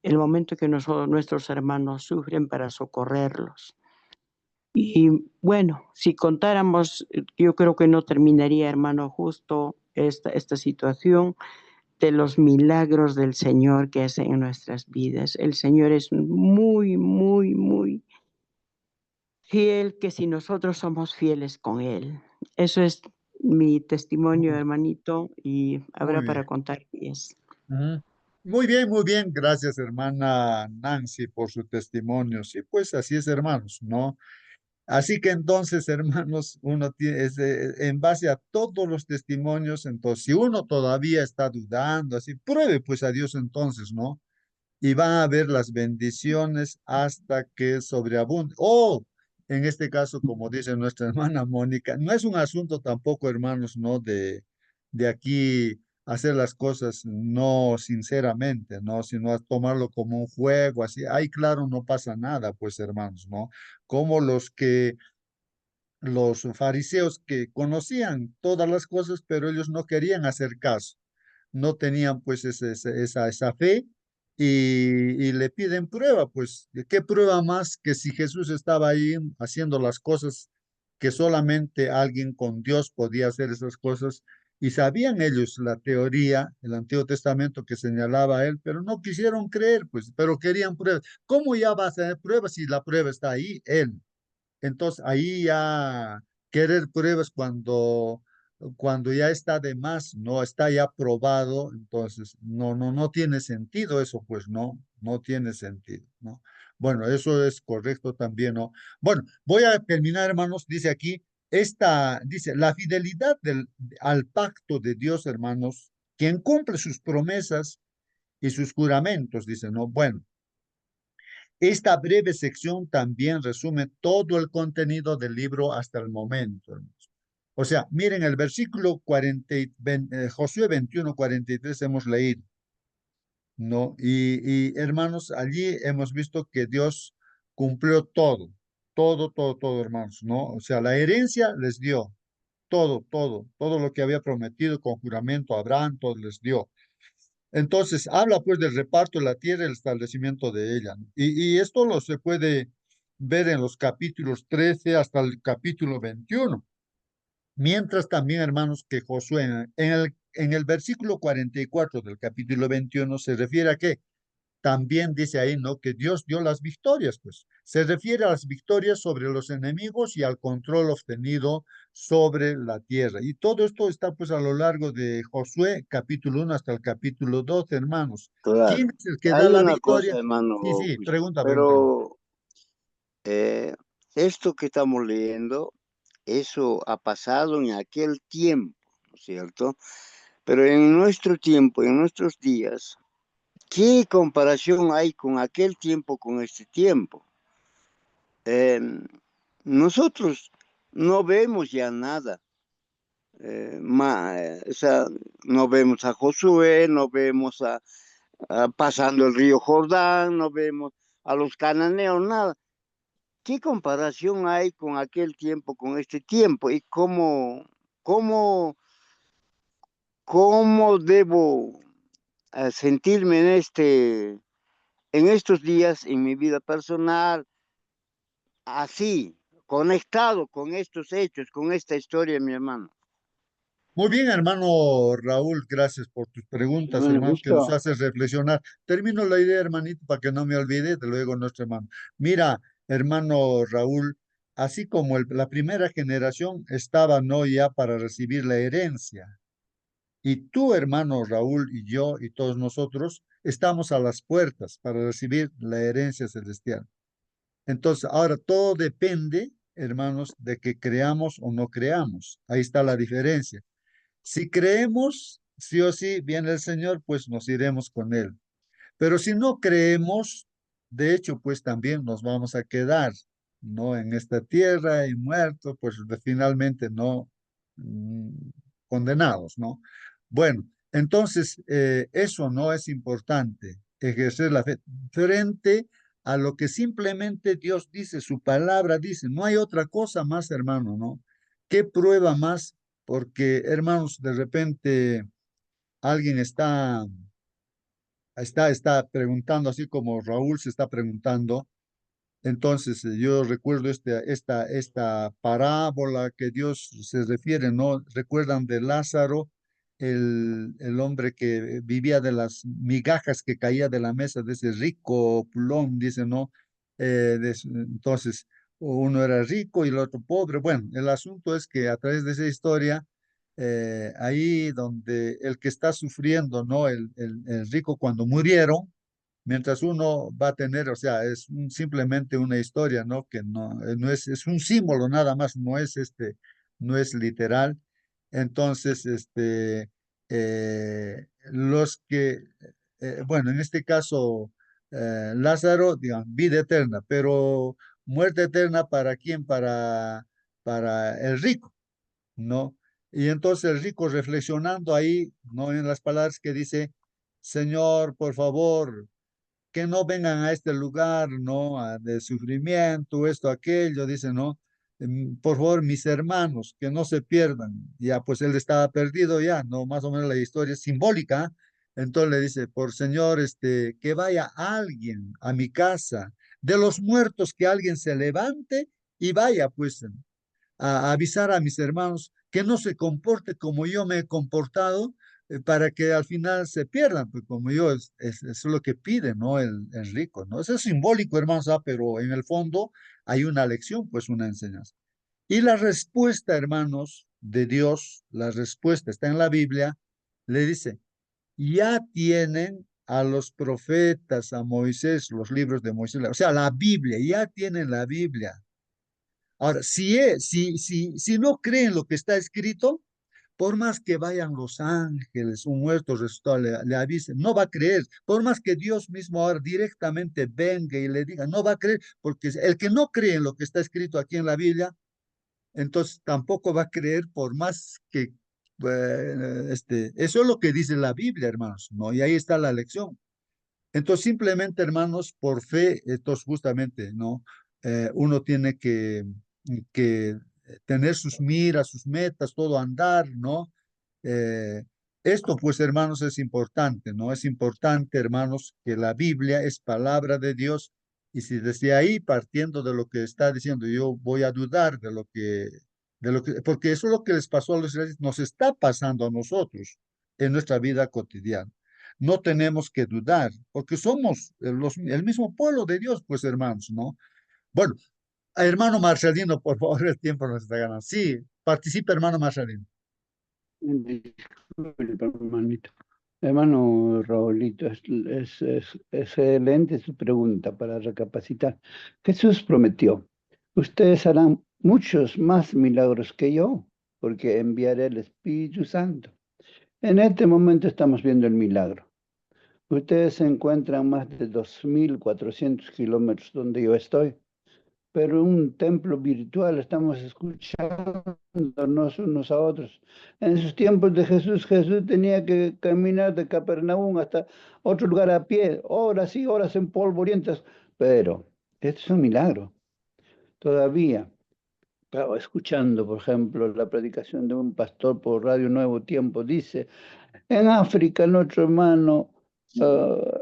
el momento que nuestros hermanos sufren para socorrerlos. Y bueno, si contáramos, yo creo que no terminaría, hermano, justo esta situación de los milagros del Señor que hace en nuestras vidas. El Señor es muy, muy, muy fiel, que si nosotros somos fieles con Él. Eso es mi testimonio, Muy hermanito, y habrá muy bien. para contar 10. Ujú. Muy bien, muy bien. Gracias, hermana Nancy, por su testimonio. Sí, pues así es, hermanos, ¿no? Así que entonces, hermanos, uno tiene, en base a todos los testimonios, entonces, si uno todavía está dudando, así, pruebe pues a Dios entonces, ¿no? Y van a ver las bendiciones hasta que sobreabunde. O, en este caso, como dice nuestra hermana Mónica, no es un asunto tampoco, hermanos, ¿no? De aquí hacer las cosas no sinceramente, ¿no? Sino a tomarlo como un juego, así. Ahí, claro, no pasa nada, pues, hermanos, ¿no? Como los fariseos que conocían todas las cosas, pero ellos no querían hacer caso, no tenían pues esa fe y le piden prueba, pues, ¿qué prueba más que si Jesús estaba ahí haciendo las cosas que solamente alguien con Dios podía hacer esas cosas? Y sabían ellos la teoría, el Antiguo Testamento que señalaba a él, pero no quisieron creer, pues, pero querían pruebas. ¿Cómo ya va a tener pruebas si la prueba está ahí? Él. Entonces ahí ya querer pruebas cuando ya está de más, no está ya probado, entonces no tiene sentido eso, pues no tiene sentido, ¿no? Bueno, eso es correcto también, ¿no? Bueno, voy a terminar, hermanos, dice aquí, dice, la fidelidad al pacto de Dios, hermanos, quien cumple sus promesas y sus juramentos, dice, ¿no? Bueno. Esta breve sección también resume todo el contenido del libro hasta el momento, hermanos. O sea, miren el versículo 40, Josué 21, 43 hemos leído, ¿no? Hermanos, allí hemos visto que Dios cumplió todo, hermanos, ¿no? O sea, la herencia les dio todo lo que había prometido con juramento a Abraham, todo les dio. Entonces, habla pues del reparto de la tierra y el establecimiento de ella, ¿no? Y esto lo se puede ver en los capítulos 13 hasta el capítulo 21. Mientras también, hermanos, que Josué en el versículo 44 del capítulo 21 se refiere a que también dice ahí, ¿no? Que Dios dio las victorias, pues. Se refiere a las victorias sobre los enemigos y al control obtenido sobre la tierra. Y todo esto está, pues, a lo largo de Josué, capítulo 1 hasta el capítulo 12, hermanos. Claro. ¿Quién es el que da Hay la una cosa, victoria? hermano, Sí, sí, pregunta, hermano. pero esto que estamos leyendo, eso ha pasado en aquel tiempo, ¿no es cierto? Pero en nuestro tiempo, en nuestros días, ¿qué comparación hay con aquel tiempo, con este tiempo? Nosotros no vemos ya nada. O sea, no vemos a Josué, no vemos pasando el río Jordán, no vemos a los cananeos, nada. ¿Qué comparación hay con aquel tiempo, con este tiempo? ¿Y cómo, cómo debo sentirme en estos días, en mi vida personal, así, conectado con estos hechos, con esta historia, mi hermano? Muy bien, hermano Raúl, gracias por tus preguntas, Un hermano, que nos gusto. haces reflexionar. Termino la idea, hermanito, para que no me olvide, de luego nuestro hermano. Mira, hermano Raúl, así como la primera generación estaba no ya para recibir la herencia, y tú, hermano Raúl, y yo, y todos nosotros, estamos a las puertas para recibir la herencia celestial. Entonces, ahora todo depende, hermanos, de que creamos o no creamos. Ahí está la diferencia. Si creemos, sí o sí, viene el Señor, pues nos iremos con Él. Pero si no creemos, de hecho, pues también nos vamos a quedar, ¿no? En esta tierra y muertos, pues finalmente no mm, condenados, ¿no? Bueno, entonces eso no es importante, ejercer la fe frente a lo que simplemente Dios dice, su palabra dice, no hay otra cosa más, hermano, ¿no? ¿Qué prueba más? Porque, hermanos, de repente alguien está preguntando, así como Raúl se está preguntando. Entonces, yo recuerdo esta parábola que Dios se refiere, ¿no? Recuerdan de Lázaro, el hombre que vivía de las migajas que caía de la mesa de ese rico plón, dice, ¿no? Entonces, uno era rico y el otro pobre. Bueno, el asunto es que a través de esa historia, ahí donde el que está sufriendo, ¿no? El rico cuando murieron, mientras uno va a tener, o sea, es simplemente una historia, ¿no? Que no es un símbolo nada más, no es literal. Entonces, bueno, en este caso, Lázaro, digamos, vida eterna, pero muerte eterna ¿para quién? Para el rico, ¿no? Y entonces el rico reflexionando ahí, ¿no? En las palabras que dice, Señor, por favor, que no vengan a este lugar, ¿no? De sufrimiento, esto, aquello, dice, ¿no? Por favor, mis hermanos, que no se pierdan. Ya, pues él estaba perdido ya, ¿no? Más o menos la historia es simbólica. Entonces le dice, por Señor, que vaya alguien a mi casa, de los muertos que alguien se levante y vaya, pues, a avisar a mis hermanos que no se comporte como yo me he comportado, para que al final se pierdan, pues como yo, es lo que pide, ¿no? El rico, ¿no? Eso es simbólico, hermanos, pero en el fondo hay una lección, pues una enseñanza. Y la respuesta, hermanos, de Dios, la respuesta está en la Biblia, le dice, ya tienen a los profetas, a Moisés, los libros de Moisés, o sea, la Biblia, ya tienen la Biblia. Ahora, si no creen lo que está escrito, por más que vayan los ángeles, un muerto resucitado le avisen, no va a creer. Por más que Dios mismo ahora directamente venga y le diga, no va a creer, porque el que no cree en lo que está escrito aquí en la Biblia, entonces tampoco va a creer por más que, eso es lo que dice la Biblia, hermanos, ¿no? Y ahí está la lección. Entonces, simplemente, hermanos, por fe, entonces justamente, ¿no? Uno tiene que tener sus miras, sus metas, todo andar, ¿no? Eh, Esto, pues, hermanos, es importante, ¿no? Es importante, hermanos, que la Biblia es palabra de Dios, y si desde ahí, partiendo de lo que está diciendo, yo voy a dudar porque eso es lo que les pasó a los israelitas, nos está pasando a nosotros en nuestra vida cotidiana. No tenemos que dudar, porque somos el mismo pueblo de Dios, pues, hermanos, ¿no? Bueno, hermano Marcelino, por favor, el tiempo nos está ganando. Sí, participa, hermano Marcelino. Disculpe, hermanito. Hermano Raulito, es excelente su pregunta para recapacitar. Jesús prometió, ustedes harán muchos más milagros que yo, porque enviaré el Espíritu Santo. En este momento estamos viendo el milagro. Ustedes se encuentran más de 2.400 kilómetros donde yo estoy, pero en un templo virtual estamos escuchándonos unos a otros. En sus tiempos de Jesús, Jesús tenía que caminar de Capernaum hasta otro lugar a pie, horas y horas en polvorientas, pero esto es un milagro. Todavía, estaba escuchando, por ejemplo, la predicación de un pastor por Radio Nuevo Tiempo, dice, en África, nuestro hermano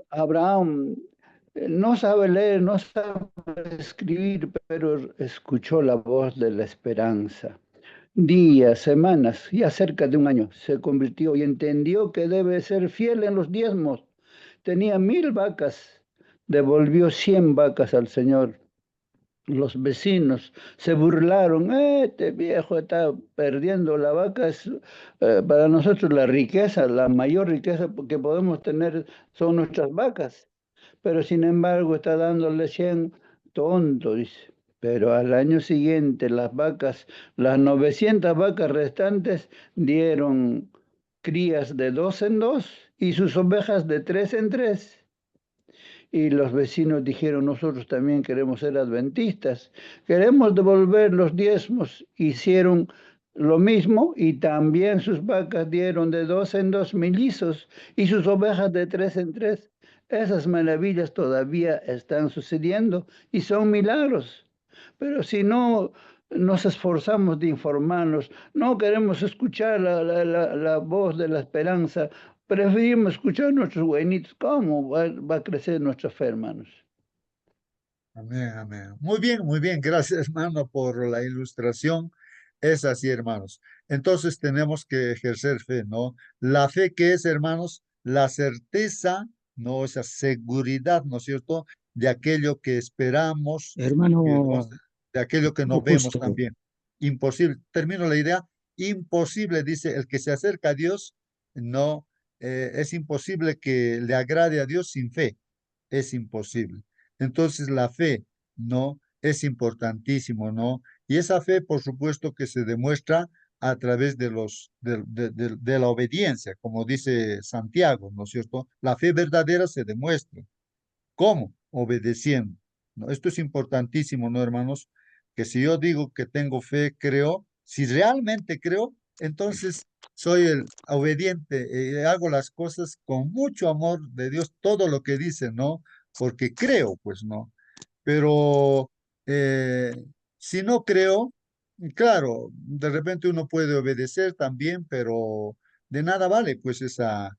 Abraham no sabe leer, no sabe escribir, pero escuchó la voz de la esperanza. Días, semanas, ya cerca de un año, se convirtió y entendió que debe ser fiel en los diezmos. Tenía 1.000 vacas, devolvió 100 vacas al Señor. Los vecinos se burlaron, este viejo está perdiendo la vaca. Para nosotros la riqueza, la mayor riqueza que podemos tener son nuestras vacas, pero sin embargo está dándole 100, tonto, dice. Pero al año siguiente las 900 vacas restantes dieron crías de 2 en 2 y sus ovejas de 3 en 3. y los vecinos dijeron, nosotros también queremos ser adventistas, queremos devolver los diezmos. Hicieron lo mismo y también sus vacas dieron de 2 en 2 mellizos y sus ovejas de 3 en 3. Esas maravillas todavía están sucediendo y son milagros. Pero si no nos esforzamos de informarnos, no queremos escuchar la voz de la esperanza, preferimos escuchar a nuestros buenitos, ¿cómo va a crecer nuestra fe, hermanos? Amén, amén. Muy bien, gracias hermano por la ilustración. Es así, hermanos. Entonces tenemos que ejercer fe, ¿no? La fe que es, hermanos, la certeza, ¿no? Esa seguridad, ¿no es cierto? De aquello que esperamos, Hermano, de aquello que no vemos justo, también. Imposible. Termino la idea. Imposible, dice, el que se acerca a Dios, no, es imposible que le agrade a Dios sin fe. Es imposible. Entonces la fe, ¿no? Es importantísimo, ¿no? Y esa fe, por supuesto, que se demuestra a través de de la obediencia, como dice Santiago, ¿no es cierto? La fe verdadera se demuestra. ¿Cómo? Obedeciendo, ¿no? Esto es importantísimo, ¿no, hermanos? Que si yo digo que tengo fe, creo, si realmente creo, entonces soy el obediente, hago las cosas con mucho amor de Dios, todo lo que dice, ¿no? Porque creo, pues, ¿no? Pero eh, si no creo, claro, de repente uno puede obedecer también, pero de nada vale, pues, esa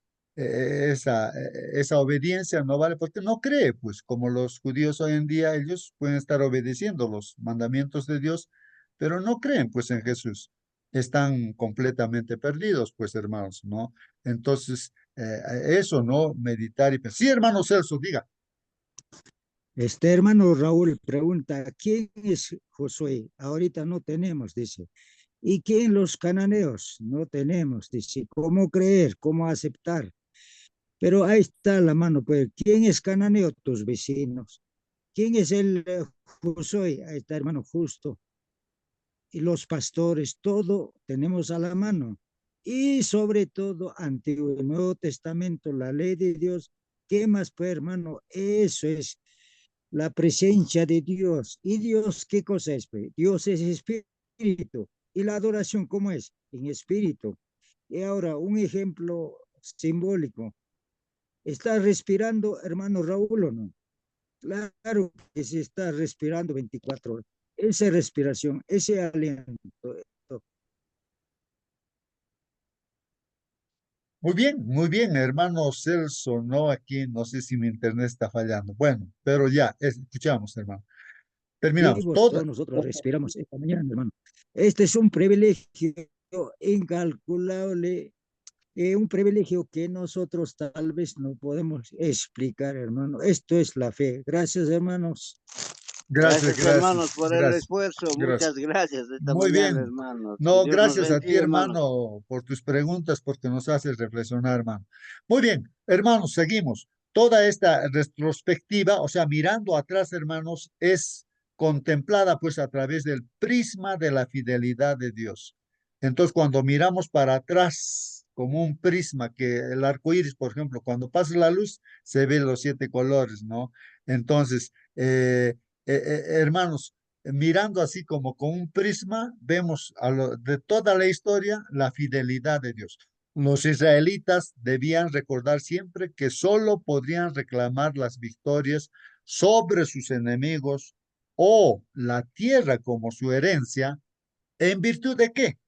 obediencia no vale porque no cree, pues como los judíos hoy en día, ellos pueden estar obedeciendo los mandamientos de Dios, pero no creen pues en Jesús. Están completamente perdidos, pues hermanos, ¿no? Entonces, eso, ¿no? Meditar y pensar. Sí, hermano Celso, diga. este hermano Raúl pregunta, ¿quién es Josué? Ahorita no tenemos, dice. ¿Y quién los cananeos? No tenemos, dice. ¿Cómo creer? ¿Cómo aceptar? Pero ahí está la mano, pues. ¿Quién es cananeo? Tus vecinos. ¿Quién es el Josué? Ahí está, hermano, justo. Y los pastores, todo tenemos a la mano. Y sobre todo, Antiguo y Nuevo Testamento, la ley de Dios. ¿Qué más, pues, hermano? Eso es la presencia de Dios. ¿Y Dios qué cosa es? Pues? Dios es espíritu. ¿Y la adoración cómo es? En espíritu. Y ahora, un ejemplo simbólico. ¿Está respirando, hermano Raúl, o no? Claro que se está respirando 24 horas. Esa respiración, ese aliento. Muy bien, hermano Celso, no aquí, no sé si mi internet está fallando. Bueno, pero ya, escuchamos, hermano. Terminamos. Vivos, todos nosotros respiramos esta mañana, hermano. Este es un privilegio incalculable, un privilegio que nosotros tal vez no podemos explicar, hermano. Esto es la fe. Gracias, hermanos. Gracias, Hermanos, por el gracias, esfuerzo. gracias. Muchas gracias esta Muy mañana, bien. hermanos. Que No, Dios nos gracias a ti, bendiga, hermanos. hermano, por tus preguntas, porque nos haces reflexionar, hermano. Muy bien, hermanos, seguimos. Toda esta retrospectiva, o sea, mirando atrás, hermanos, es contemplada pues a través del prisma de la fidelidad de Dios. Entonces, cuando miramos para atrás como un prisma, que el arco iris, por ejemplo, cuando pasa la luz, se ven los 7 colores, ¿no? Entonces, hermanos, mirando así como con un prisma, vemos de toda la historia la fidelidad de Dios. Los israelitas debían recordar siempre que solo podrían reclamar las victorias sobre sus enemigos o la tierra como su herencia, ¿en virtud de qué?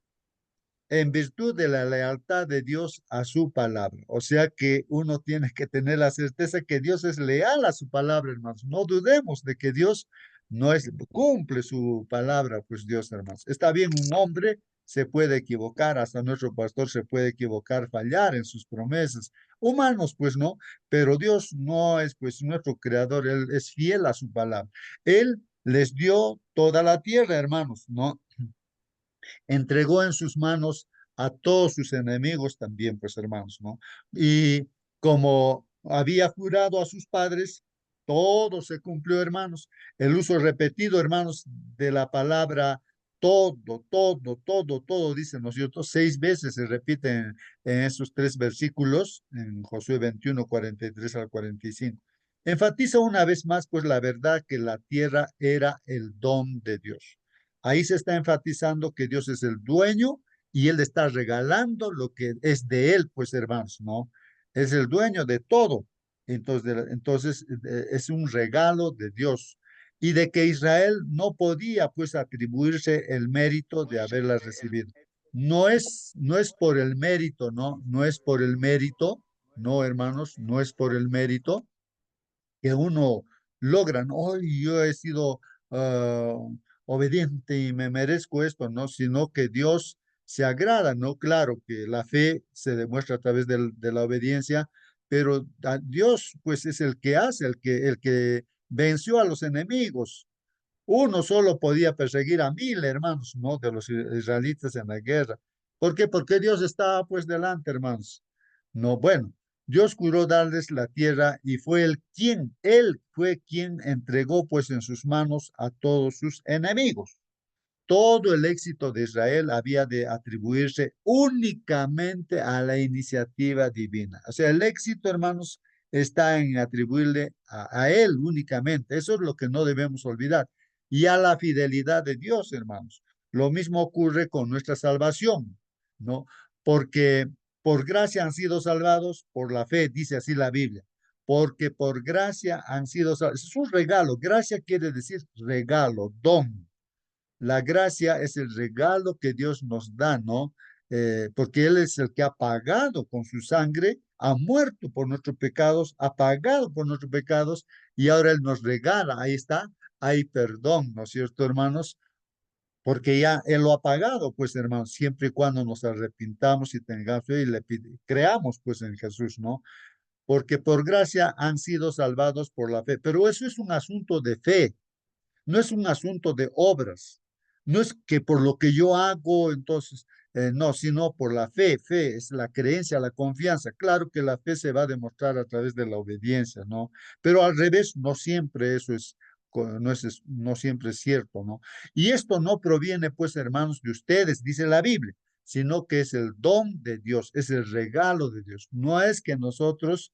En virtud de la lealtad de Dios a su palabra. O sea que uno tiene que tener la certeza que Dios es leal a su palabra, hermanos. No dudemos de que Dios no cumple su palabra, pues Dios, hermanos. Está bien, un hombre se puede equivocar, hasta nuestro pastor se puede equivocar, fallar en sus promesas. Humanos, pues no, pero Dios no es pues nuestro creador, Él es fiel a su palabra. Él les dio toda la tierra, hermanos, ¿no? Entregó en sus manos a todos sus enemigos también, pues hermanos, ¿no? Y como había jurado a sus padres, todo se cumplió, hermanos. El uso repetido, hermanos, de la palabra todo, dice, ¿no es cierto? 6 veces se repite en esos 3 versículos, en Josué 21, 43 al 45. Enfatiza una vez más, pues, la verdad que la tierra era el don de Dios. Ahí se está enfatizando que Dios es el dueño y Él está regalando lo que es de Él, pues, hermanos, ¿no? Es el dueño de todo. Entonces, es un regalo de Dios y de que Israel no podía, pues, atribuirse el mérito de haberla recibido. No es por el mérito, ¿no? No es por el mérito, no, hermanos, no es por el mérito que uno logra, ¿no? Hoy yo he sido ah, obediente y me merezco esto, ¿no? Sino que Dios se agrada, ¿no? Claro que la fe se demuestra a través de la obediencia, pero Dios, pues, es el que hace, el que venció a los enemigos. Uno solo podía perseguir a 1000 hermanos, ¿no? De los israelitas en la guerra. ¿Por qué? Porque Dios estaba pues delante, hermanos. No, bueno, Dios juró darles la tierra y fue él fue quien entregó pues en sus manos a todos sus enemigos. Todo el éxito de Israel había de atribuirse únicamente a la iniciativa divina. O sea, el éxito, hermanos, está en atribuirle a Él únicamente. Eso es lo que no debemos olvidar. Y a la fidelidad de Dios, hermanos. Lo mismo ocurre con nuestra salvación, ¿no? Porque por gracia han sido salvados por la fe, dice así la Biblia. Porque por gracia han sido salvados. Es un regalo. Gracia quiere decir regalo, don. La gracia es el regalo que Dios nos da, ¿no? Porque Él es el que ha pagado con su sangre, ha muerto por nuestros pecados, ha pagado por nuestros pecados y ahora Él nos regala. Ahí está, hay perdón, ¿no es cierto, hermanos? Porque ya Él lo ha pagado, pues, hermanos, siempre y cuando nos arrepintamos y tengamos fe y creamos, pues, en Jesús, ¿no? Porque por gracia han sido salvados por la fe. Pero eso es un asunto de fe, no es un asunto de obras, no es que por lo que yo hago, entonces, no, sino por la fe. Fe es la creencia, la confianza. Claro que la fe se va a demostrar a través de la obediencia, ¿no? Pero al revés, no siempre eso no siempre es cierto, ¿no? Y esto no proviene, pues, hermanos, de ustedes, dice la Biblia, sino que es el don de Dios, es el regalo de Dios. No es que nosotros,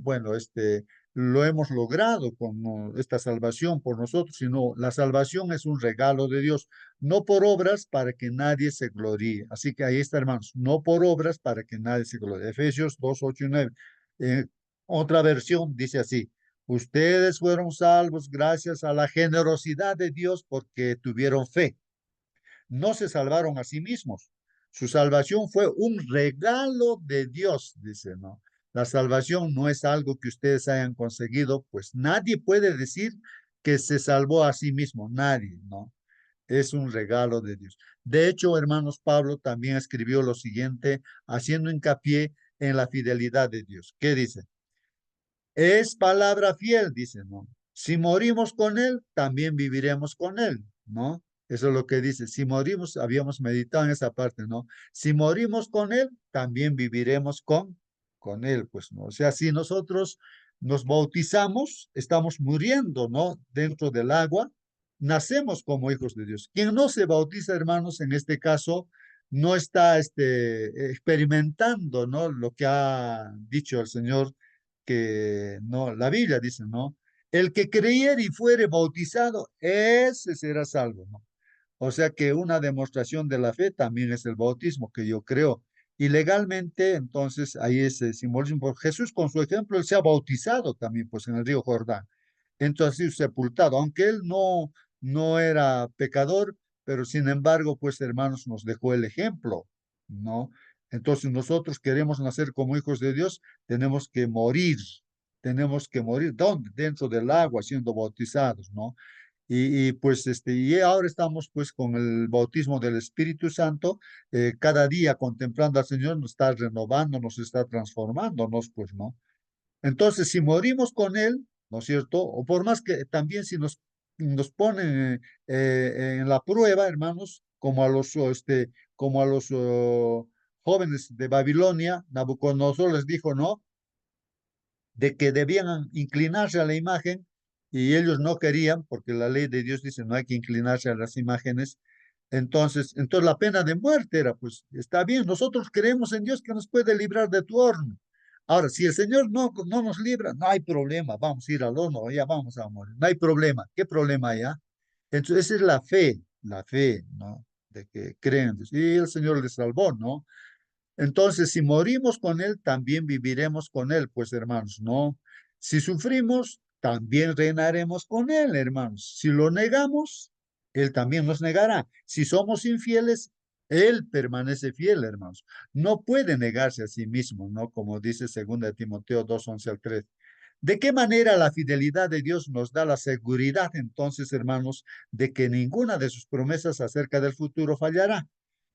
bueno, lo hemos logrado con esta salvación por nosotros, sino la salvación es un regalo de Dios, no por obras para que nadie se gloríe. Así que ahí está, hermanos, no por obras para que nadie se gloríe. Efesios 2, 8 y 9. Otra versión dice así, ustedes fueron salvos gracias a la generosidad de Dios porque tuvieron fe. No se salvaron a sí mismos. Su salvación fue un regalo de Dios, dice, ¿no? La salvación no es algo que ustedes hayan conseguido, pues nadie puede decir que se salvó a sí mismo, nadie, ¿no? Es un regalo de Dios. De hecho, hermanos, Pablo también escribió lo siguiente, haciendo hincapié en la fidelidad de Dios. ¿Qué dice? Es palabra fiel, dice, ¿no? Si morimos con Él, también viviremos con Él, ¿no? Eso es lo que dice. Si morimos, habíamos meditado en esa parte, ¿no? Si morimos con Él, también viviremos con Él, pues, ¿no? O sea, si nosotros nos bautizamos, estamos muriendo, ¿no? Dentro del agua, nacemos como hijos de Dios. Quien no se bautiza, hermanos, en este caso, no está experimentando, ¿no? Lo que ha dicho el Señor que no, la Biblia dice, ¿no? El que creyere y fuere bautizado, ese será salvo, ¿no? O sea que una demostración de la fe también es el bautismo que yo creo. Y legalmente, entonces, ahí es el simbolismo. Por Jesús, con su ejemplo, él se ha bautizado también, pues, en el río Jordán. Entonces, sepultado, aunque él no era pecador, pero sin embargo, pues, hermanos, nos dejó el ejemplo, ¿no? Entonces, nosotros queremos nacer como hijos de Dios, tenemos que morir. Tenemos que morir. ¿Dónde? Dentro del agua, siendo bautizados, ¿no? Y ahora estamos pues con el bautismo del Espíritu Santo, cada día contemplando al Señor, nos está renovando, nos está transformándonos, pues, ¿no? Entonces, si morimos con Él, ¿no es cierto? O por más que también si nos ponen en la prueba, hermanos, como a los jóvenes de Babilonia, Nabucodonosor les dijo, ¿no? De que debían inclinarse a la imagen y ellos no querían, porque la ley de Dios dice no hay que inclinarse a las imágenes. Entonces la pena de muerte era, pues está bien, nosotros creemos en Dios que nos puede librar de tu horno. Ahora, si el Señor no nos libra, no hay problema, vamos a ir al horno, ya vamos a morir, no hay problema. ¿Qué problema hay? Entonces, esa es la fe, ¿no? De que creen. Y el Señor les salvó, ¿no? Entonces, si morimos con Él, también viviremos con Él, pues hermanos, ¿no? Si sufrimos, también reinaremos con Él, hermanos. Si lo negamos, Él también nos negará. Si somos infieles, Él permanece fiel, hermanos. No puede negarse a sí mismo, ¿no? Como dice 2 Timoteo 2, 11 al 13. ¿De qué manera la fidelidad de Dios nos da la seguridad, entonces, hermanos, de que ninguna de sus promesas acerca del futuro fallará?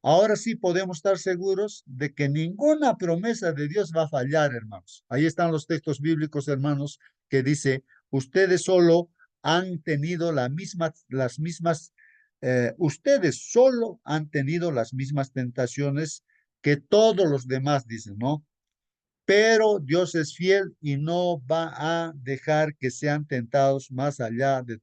Ahora sí podemos estar seguros de que ninguna promesa de Dios va a fallar, hermanos. Ahí están los textos bíblicos, hermanos, que dice, ustedes solo han tenido ustedes solo han tenido las mismas tentaciones que todos los demás, dicen, ¿no? Pero Dios es fiel y no va a dejar que sean tentados más allá de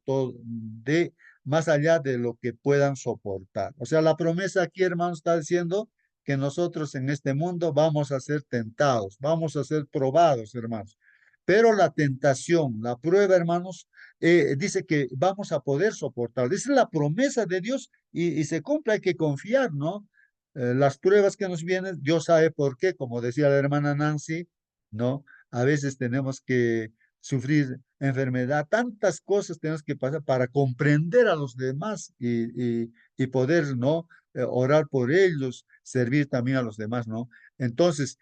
lo que puedan soportar. O sea, la promesa aquí, hermanos, está diciendo que nosotros en este mundo vamos a ser tentados, vamos a ser probados, hermanos. Pero la tentación, la prueba, hermanos, dice que vamos a poder soportar. Esa es la promesa de Dios y se cumple, hay que confiar, ¿no? Las pruebas que nos vienen, Dios sabe por qué, como decía la hermana Nancy, ¿no? A veces tenemos que sufrir enfermedad, tantas cosas tenemos que pasar para comprender a los demás y poder, ¿no? Orar por ellos, servir también a los demás, ¿no? Entonces,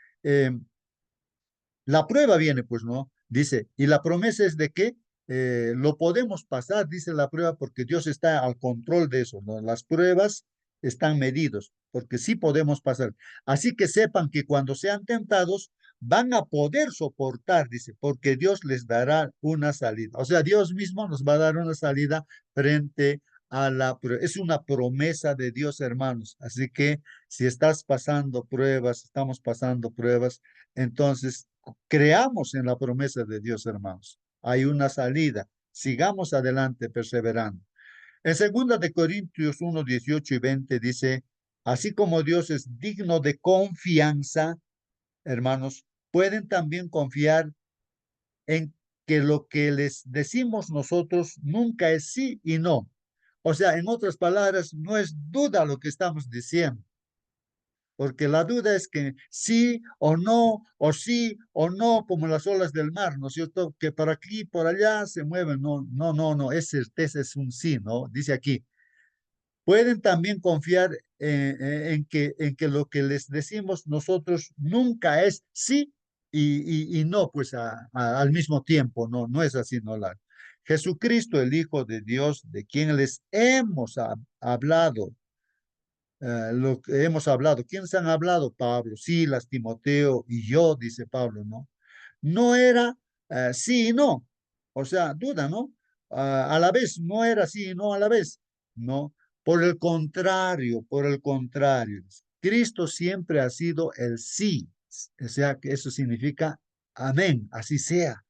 la prueba viene, pues, ¿no? Dice, y la promesa es de que lo podemos pasar, dice la prueba, porque Dios está al control de eso, ¿no? Las pruebas están medidos, porque sí podemos pasar. Así que sepan que cuando sean tentados, van a poder soportar, dice, porque Dios les dará una salida. O sea, Dios mismo nos va a dar una salida frente a la prueba. Es una promesa de Dios, hermanos. Así que si estás pasando pruebas, estamos pasando pruebas, entonces creamos en la promesa de Dios, hermanos. Hay una salida. Sigamos adelante perseverando. En 2 Corintios 1, 18 y 20 dice, así como Dios es digno de confianza, hermanos, pueden también confiar en que lo que les decimos nosotros nunca es sí y no. O sea, en otras palabras, no es duda lo que estamos diciendo, porque la duda es que sí o no, como las olas del mar, ¿no es cierto? Que por aquí, por allá se mueven. No, no, no, no, es certeza, es un sí, ¿no? Dice aquí. Pueden también confiar en que lo que les decimos nosotros nunca es sí y no, pues al mismo tiempo, no, no es así, no. Jesucristo, el Hijo de Dios, de quien les hemos hablado, lo que hemos hablado. ¿Quiénes han hablado? Pablo, Silas, Timoteo y yo, dice Pablo, ¿no? No era sí y no, o sea, duda, ¿no? A la vez, no era sí y no a la vez, ¿no? Por el contrario, Cristo siempre ha sido el sí, o sea, que eso significa amén, así sea.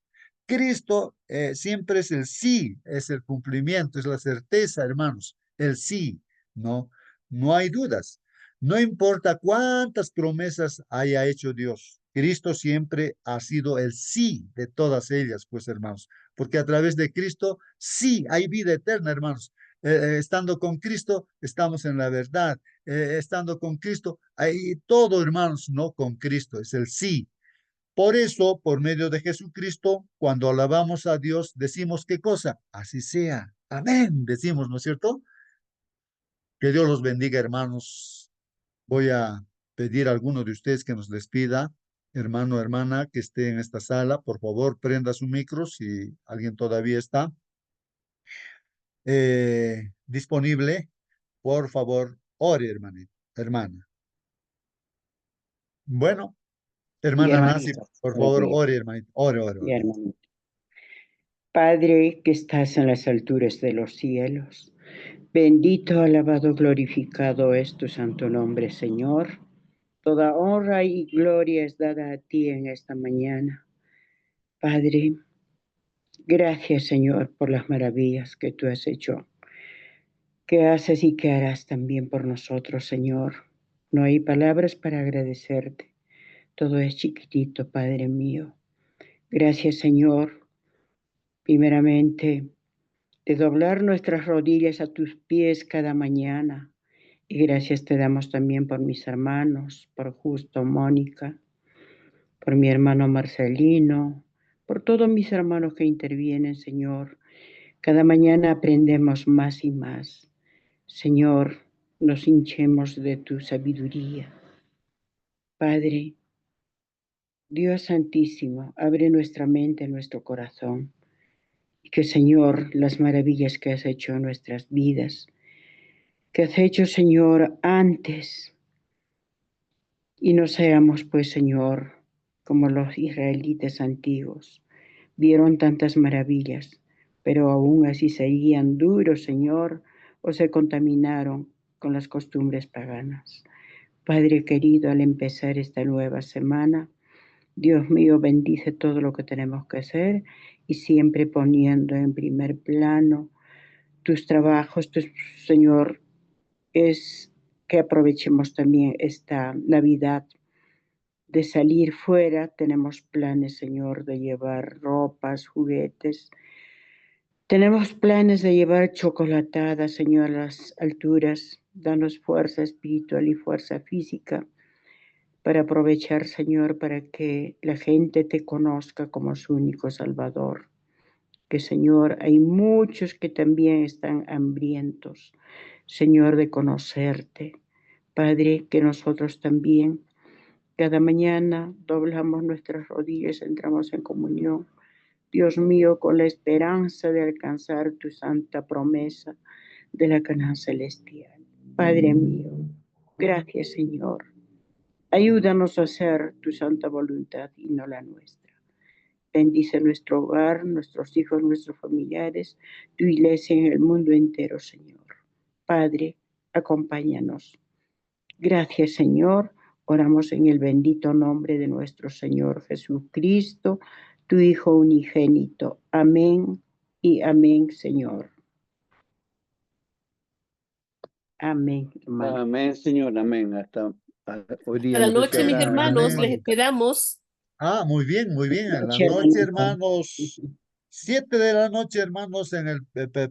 Cristo siempre es el sí, es el cumplimiento, es la certeza, hermanos, el sí, ¿no? No hay dudas. No importa cuántas promesas haya hecho Dios, Cristo siempre ha sido el sí de todas ellas, pues, hermanos, porque a través de Cristo sí hay vida eterna, hermanos. Estando con Cristo, estamos en la verdad. Estando con Cristo, hay todo, hermanos, no con Cristo, es el sí. Por eso, por medio de Jesucristo, cuando alabamos a Dios, decimos qué cosa, así sea. Amén, decimos, ¿no es cierto? Que Dios los bendiga, hermanos. Voy a pedir a alguno de ustedes que nos despida, hermano, hermana, que esté en esta sala. Por favor, prenda su micro si alguien todavía está disponible. Por favor, ore, hermanito, hermana. Bueno, Y hermana Nancy, hermanito, por favor, ore, hermanito. Ore, ore, y ore. hermanito. Padre que estás en las alturas de los cielos, bendito, alabado, glorificado es tu santo nombre, Señor. Toda honra y gloria es dada a ti en esta mañana. Padre, gracias, Señor, por las maravillas que tú has hecho, que haces y que harás también por nosotros, Señor. No hay palabras para agradecerte. Todo es chiquitito, Padre mío. Gracias, Señor, primeramente, de doblar nuestras rodillas a tus pies cada mañana. Y gracias te damos también por mis hermanos, por Justo, Mónica, por mi hermano Marcelino, por todos mis hermanos que intervienen, Señor. Cada mañana aprendemos más y más. Señor, nos hinchemos de tu sabiduría. Padre, Dios Santísimo, abre nuestra mente, nuestro corazón. Y que, Señor, las maravillas que has hecho en nuestras vidas, que has hecho, Señor, antes, y no seamos, pues, Señor, como los israelitas antiguos. Vieron tantas maravillas, pero aún así seguían duros, Señor, o se contaminaron con las costumbres paganas. Padre querido, al empezar esta nueva semana, Dios mío, bendice todo lo que tenemos que hacer y siempre poniendo en primer plano tus trabajos, Señor, es que aprovechemos también esta Navidad de salir fuera. Tenemos planes, Señor, de llevar ropas, juguetes. Tenemos planes de llevar chocolatada, Señor, a las alturas. Danos fuerza espiritual y fuerza física para aprovechar, Señor, para que la gente te conozca como su único Salvador. Que, Señor, hay muchos que también están hambrientos, Señor, de conocerte. Padre, que nosotros también cada mañana doblamos nuestras rodillas, entramos en comunión, Dios mío, con la esperanza de alcanzar tu santa promesa de la Canaán celestial. Padre mío, gracias, Señor. Ayúdanos a hacer tu santa voluntad y no la nuestra. Bendice nuestro hogar, nuestros hijos, nuestros familiares, tu iglesia en el mundo entero, Señor. Padre, acompáñanos. Gracias, Señor. Oramos en el bendito nombre de nuestro Señor Jesucristo, tu Hijo unigénito. Amén y amén, Señor. Amén, hermano. Amén, Señor, amén. Hasta hoy día A la nos noche, mis esperamos. hermanos, Amén. les esperamos. Ah, muy bien, muy bien. En la Noche, noche, hermanito. hermanos, 7 de la noche, hermanos,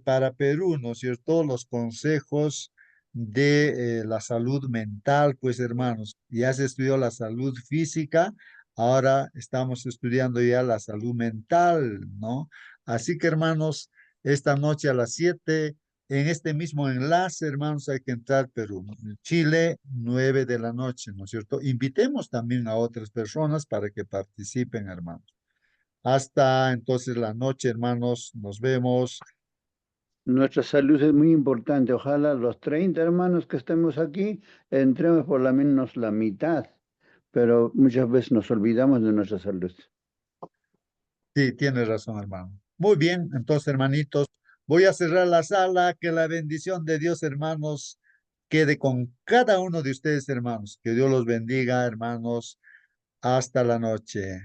para Perú, ¿no es cierto? Los consejos de la salud mental, pues, hermanos, ya se estudió la salud física, ahora estamos estudiando ya la salud mental, ¿no? Así que, hermanos, esta noche a las 7, en este mismo enlace, hermanos, hay que entrar Perú. Chile, 9 de la noche, ¿no es cierto? Invitemos también a otras personas para que participen, hermanos. Hasta entonces la noche, hermanos, nos vemos. Nuestra salud es muy importante. Ojalá los 30 hermanos que estemos aquí entremos por lo menos la mitad, pero muchas veces nos olvidamos de nuestra salud. Sí, tienes razón, hermano. Muy bien, entonces, hermanitos, voy a cerrar la sala. Que la bendición de Dios, hermanos, quede con cada uno de ustedes, hermanos. Que Dios los bendiga, hermanos. Hasta la noche.